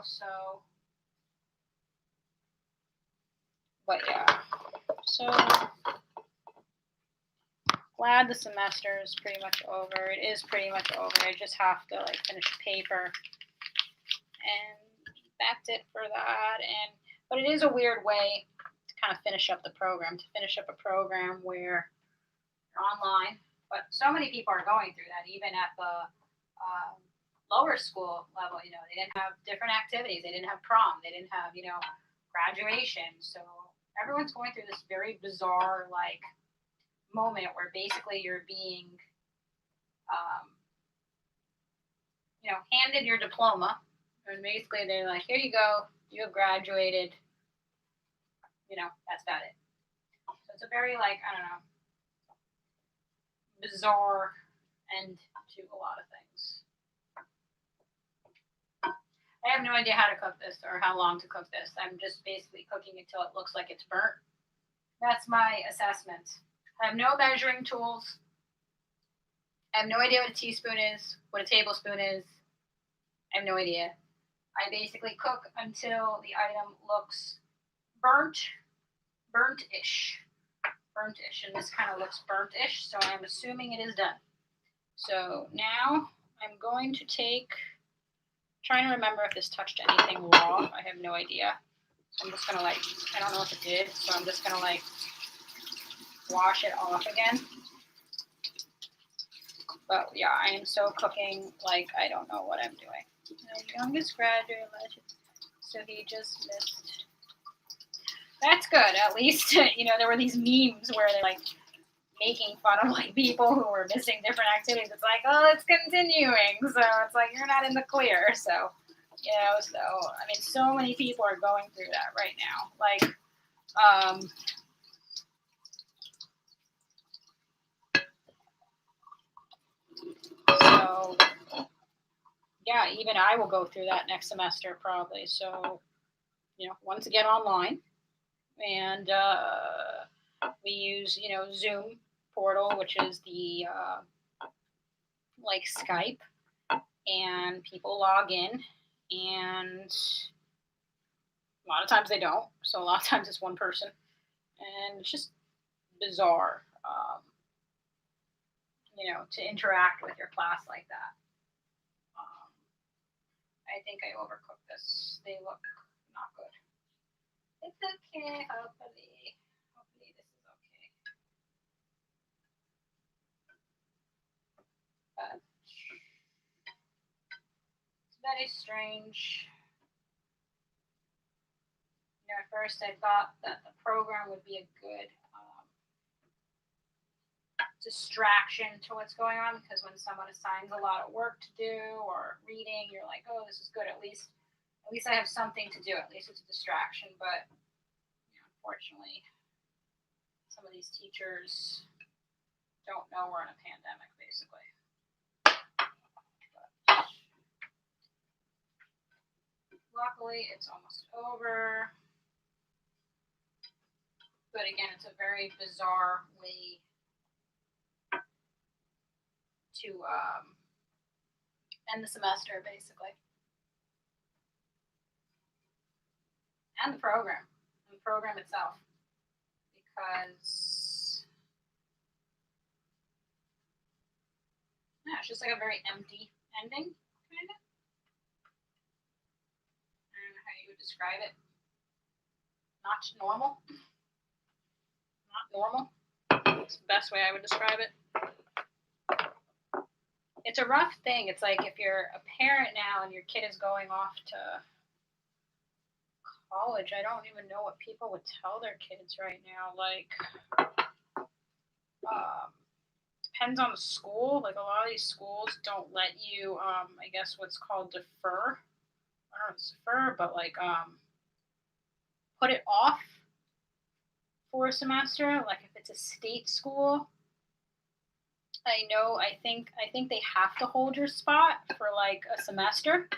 [SPEAKER 1] So, but yeah, so glad the semester is pretty much over. It is pretty much over. I just have to like finish paper, and that's it for that. But it is a weird way to kind of finish up the program. To finish up a program where you're online, but so many people are going through that, even at the lower school level. They didn't have different activities. They didn't have prom. They didn't have graduation. So everyone's going through this very bizarre like moment where basically you're being handed your diploma, and basically they're like, here you go, you have graduated, that's about it. So it's a very like, I don't know, bizarre end to a lot of things. I have no idea how to cook this or how long to cook this. I'm just basically cooking it till it looks like it's burnt. That's my assessment. I have no measuring tools. I have no idea what a teaspoon is, what a tablespoon is. I have no idea. I basically cook until the item looks burnt-ish, and this kind of looks burnt-ish, so I'm assuming it is done. So now I'm going to trying to remember if this touched anything raw. I have no idea. So I'm just going to I don't know if it did, so I'm just going to wash it off again. But yeah, I am so cooking like I don't know what I'm doing. My youngest graduate So he just missed. That's good. At least, there were these memes where they're like making fun of like people who were missing different activities. It's like, oh, it's continuing. So it's like you're not in the clear. So, so many people are going through that right now. Like, so yeah, even I will go through that next semester probably. So, once again online, and we use Zoom portal, which is the like Skype, and people log in, and a lot of times they don't. So a lot of times it's one person, and it's just bizarre, to interact with your class like that. I think I overcooked this. They look not good. It's okay, hopefully. Hopefully this is okay. But it's very strange. At first I thought that the program would be a good distraction to what's going on, because when someone assigns a lot of work to do or reading, you're like, oh, this is good. At least I have something to do. At least it's a distraction. But unfortunately, some of these teachers don't know we're in a pandemic, basically. But luckily, it's almost over. But again, it's a very bizarre way to end the semester, basically. And the program itself. Because it's just like a very empty ending, kind of. I don't know how you would describe it. Not normal. Not normal. That's the best way I would describe it. It's a rough thing. It's like if you're a parent now and your kid is going off to college, I don't even know what people would tell their kids right now. Like, depends on the school. Like, a lot of these schools don't let you, I guess what's called defer. I don't know if it's defer, but like, put it off for a semester. Like, if it's a state school, I think they have to hold your spot for like a semester.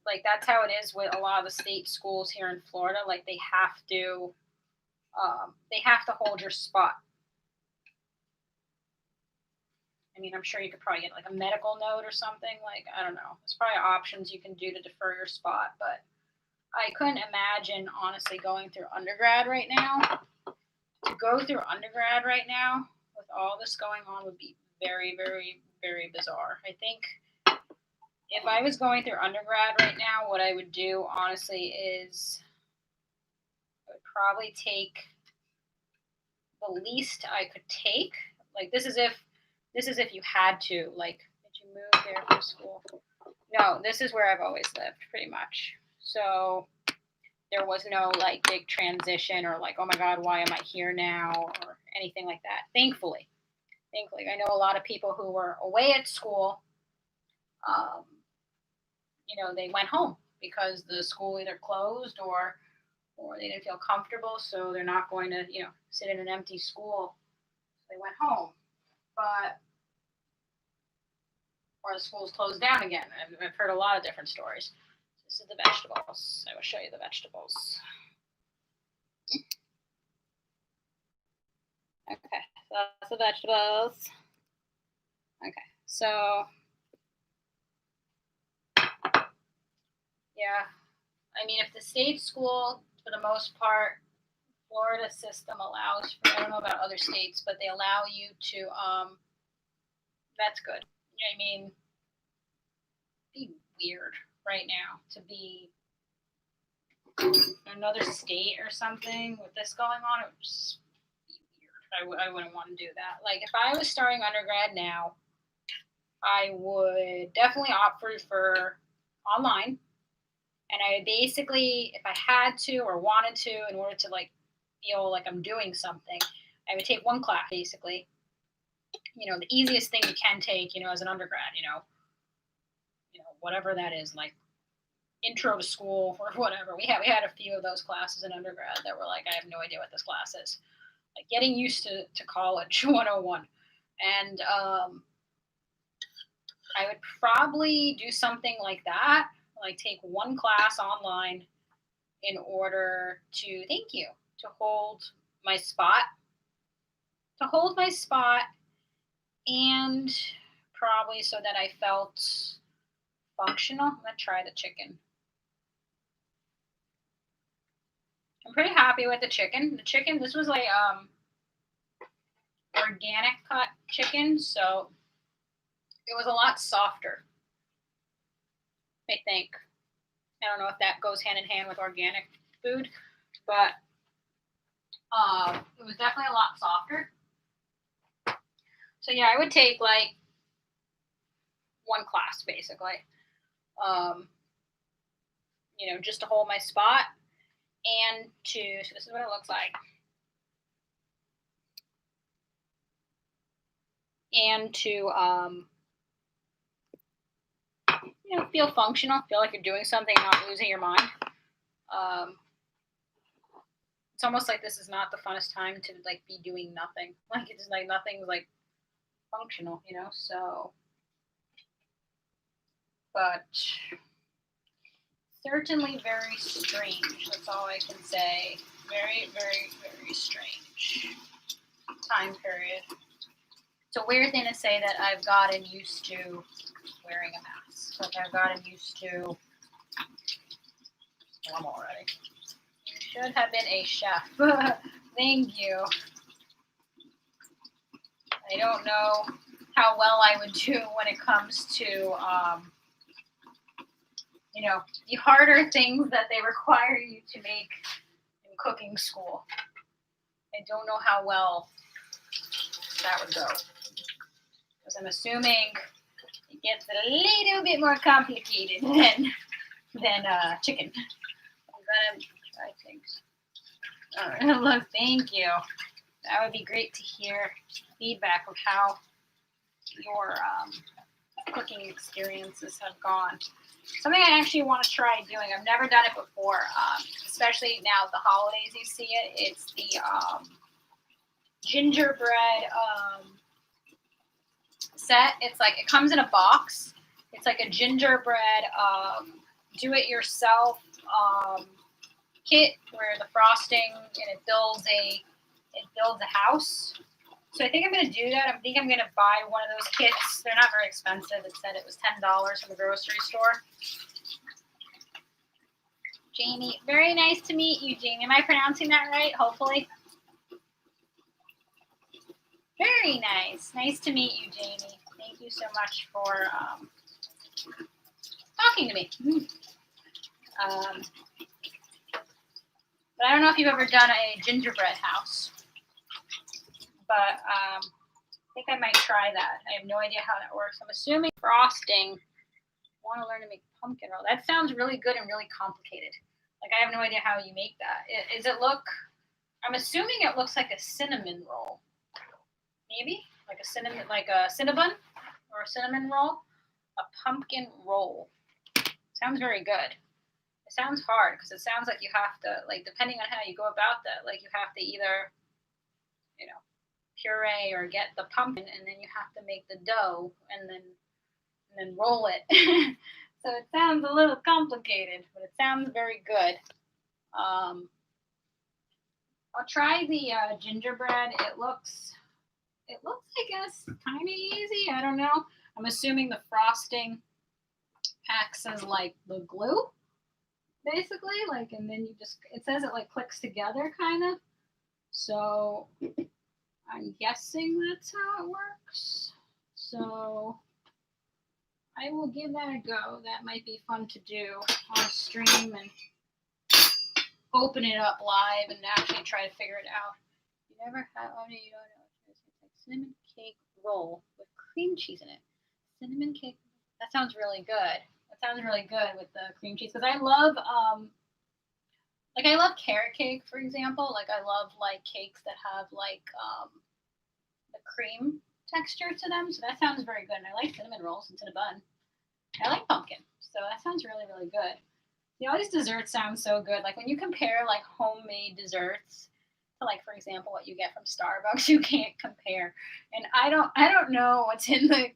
[SPEAKER 1] Like, that's how it is with a lot of the state schools here in Florida. Like, they have to hold your spot. I mean, I'm sure you could probably get like a medical note or something. Like, I don't know. There's probably options you can do to defer your spot, but I couldn't imagine, honestly, going through undergrad right now. To go through undergrad right now with all this going on would be very, very, very bizarre. I think if I was going through undergrad right now, what I would do, honestly, is I would probably take the least I could take. Like, this is if you had to. Like, did you move there for school? No, this is where I've always lived, pretty much. So there was no like big transition or like, oh my God, why am I here now, or anything like that. Thankfully, I know a lot of people who were away at school. They went home because the school either closed or they didn't feel comfortable, so they're not going to sit in an empty school. So they went home, or the school's closed down again. I've heard a lot of different stories. This is the vegetables. I will show you the vegetables. Okay, so that's the vegetables. Okay, so yeah, I mean, if the state school, for the most part, Florida system allows for, I don't know about other states, but they allow you to, that's good. I mean, it'd be weird right now to be in another state or something with this going on. It would just be weird. I wouldn't want to do that. Like, if I was starting undergrad now, I would definitely opt for online.
[SPEAKER 2] And I basically, if I had to or wanted to, in order to like feel like I'm doing something, I would take one class basically. The easiest thing you can take, as an undergrad, whatever that is, like intro to school or whatever. We had a few of those classes in undergrad that were like, I have no idea what this class is. Like getting used to college 101. And I would probably do something like that, like take one class online in order to, thank you, to hold my spot. And probably so that I felt functional. I'm going to try the chicken. I'm pretty happy with the chicken. This was like organic cut chicken, so it was a lot softer, I think. I don't know if that goes hand in hand with organic food, but it was definitely a lot softer. So yeah, I would take like one class basically, just to hold my spot and so this is what it looks like. And to feel functional, feel like you're doing something, not losing your mind. It's almost like this is not the funnest time to like be doing nothing. Like it's like nothing's like functional, So, but certainly very strange. That's all I can say. Very, very, very strange time period. It's a weird thing to say that I've gotten used to wearing a mask. Like I've gotten used to. I'm already. Should have been a chef. Thank you. I don't know how well I would do when it comes to, the harder things that they require you to make in cooking school. I don't know how well that would go. Because I'm assuming it gets a little bit more complicated than chicken. I'm gonna try things. All right, look, thank you. That would be great to hear feedback of how your cooking experiences have gone. Something I actually want to try doing. I've never done it before, especially now the holidays. You see it. It's the gingerbread set. It's like it comes in a box. It's like a gingerbread do-it-yourself kit where the frosting and it builds a house. So I think I'm going to do that. I think I'm going to buy one of those kits. They're not very expensive. It said it was $10 from the grocery store. Jamie, very nice to meet you, Jamie. Am I pronouncing that right? Hopefully. Very nice. Nice to meet you, Jamie. Thank you so much for talking to me. But I don't know if you've ever done a gingerbread house. But I think I might try that. I have no idea how that works. I'm assuming frosting. I want to learn to make pumpkin roll. That sounds really good and really complicated. Like I have no idea how you make that. Does it look? I'm assuming it looks like a cinnamon roll. Maybe like a cinnamon or a cinnamon roll. A pumpkin roll. Sounds very good. It sounds hard because it sounds like you have to, like, depending on how you go about that, like you have to either, puree or get the pumpkin, and then you have to make the dough and then roll it. So it sounds a little complicated, but it sounds very good. I'll try the gingerbread. It looks, I guess, kind of easy. I don't know. I'm assuming the frosting acts as like the glue, basically. Like, and then it says it like clicks together, kind of. So I'm guessing that's how it works. So I will give that a go. That might be fun to do on a stream and open it up live and actually try to figure it out. You never had, you don't know. It's like cinnamon cake roll with cream cheese in it. Cinnamon cake. That sounds really good. That sounds really good with the cream cheese because I love like I love carrot cake, for example. Like I love like cakes that have like the cream texture to them. So that sounds very good. And I like cinnamon rolls and cinnamon. I like pumpkin. So that sounds really, really good. All these desserts sound so good. Like when you compare like homemade desserts to like, for example, what you get from Starbucks, you can't compare. And I don't know what's in the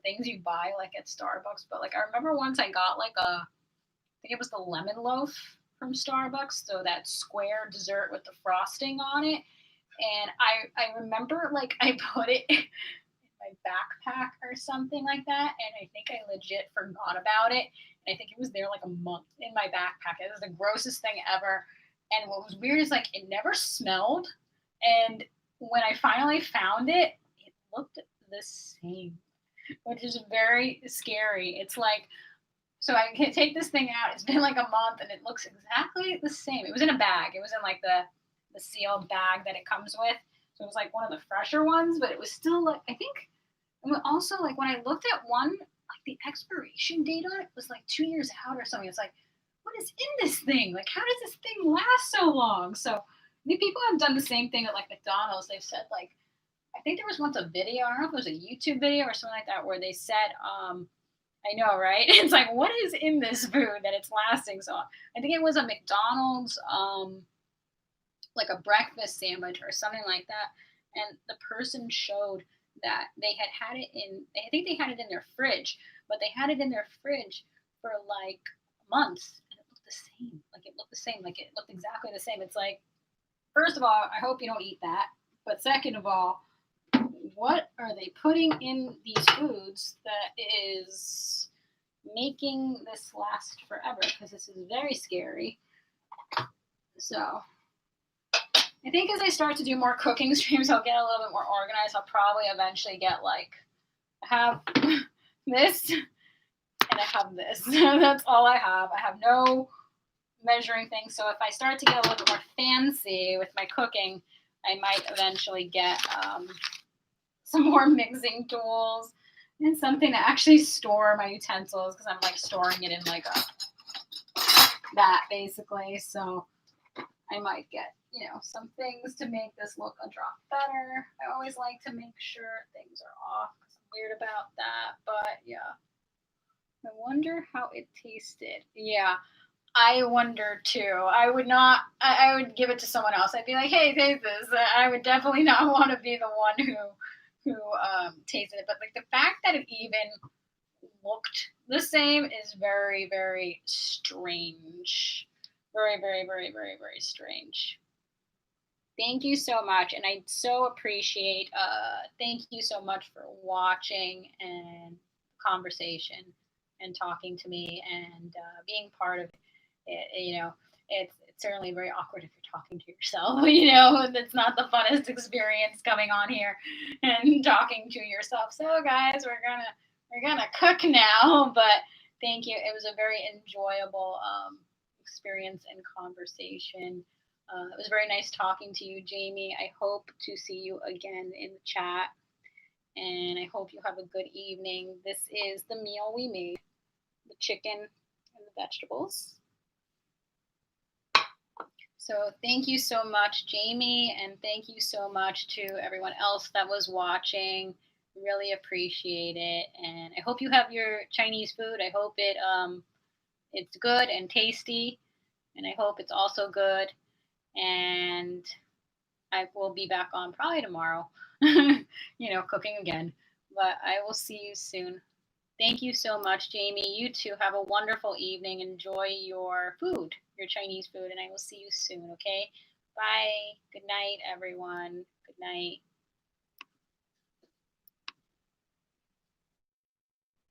[SPEAKER 2] things you buy like at Starbucks, but like I remember once I got like I think it was the lemon loaf from Starbucks, so that square dessert with the frosting on it. And I remember like I put it in my backpack or something like that, and I think I legit forgot about it. And I think it was there like a month in my backpack. It was the grossest thing ever. And what was weird is like it never smelled. And when I finally found it, it looked the same, which is very scary. It's like, so I can take this thing out. It's been like a month and it looks exactly the same. It was in a bag. It was in like the sealed bag that it comes with. So it was like one of the fresher ones, but it was still like, I think, and also like when I looked at one, like the expiration date on it was like 2 years out or something. It's like, what is in this thing? Like, how does this thing last so long? So I think people have done the same thing at like McDonald's. They've said like, I think there was once a video, I don't know if it was a YouTube video or something like that, where they said, I know, right? It's like, what is in this food that it's lasting so long? I think it was a McDonald's, like a breakfast sandwich or something like that. And the person showed that they had it in, I think they had it in their fridge, but they had it in their fridge for like months. And it looked the same. Like it looked the same. Like it looked exactly the same. It's like, first of all, I hope you don't eat that. But second of all, what are they putting in these foods that is making this last forever? Because this is very scary. So I think as I start to do more cooking streams, I'll get a little bit more organized. I'll probably eventually get like, I have this and I have this. That's all I have. I have no measuring things. So if I start to get a little bit more fancy with my cooking, I might eventually get some more mixing tools and something to actually store my utensils, because I'm like storing it in like that basically. So I might get, some things to make this look a drop better. I always like to make sure things are off because I'm weird about that. But yeah, I wonder how it tasted. Yeah, I wonder too. I would not. I would give it to someone else. I'd be like, "Hey, taste this." I would definitely not want to be the one who tasted it. But like the fact that it even looked the same is very, very strange. Very, very, very, very, very strange. Thank you so much, and I so appreciate. Thank you so much for watching and conversation and talking to me and being part of it. It's certainly very awkward if you're talking to yourself. It's not the funnest experience coming on here and talking to yourself. So, guys, we're gonna cook now. But thank you. It was a very enjoyable experience and conversation. It was very nice talking to you, Jamie. I hope to see you again in the chat. And I hope you have a good evening. This is the meal we made, the chicken and the vegetables. So thank you so much, Jamie, and thank you so much to everyone else that was watching. Really appreciate it. And I hope you have your Chinese food. I hope it's good and tasty. And I hope it's also good. And I will be back on probably tomorrow, cooking again. But I will see you soon. Thank you so much, Jamie. You too. Have a wonderful evening. Enjoy your food, your Chinese food, and I will see you soon, okay? Bye. Good night, everyone. Good night.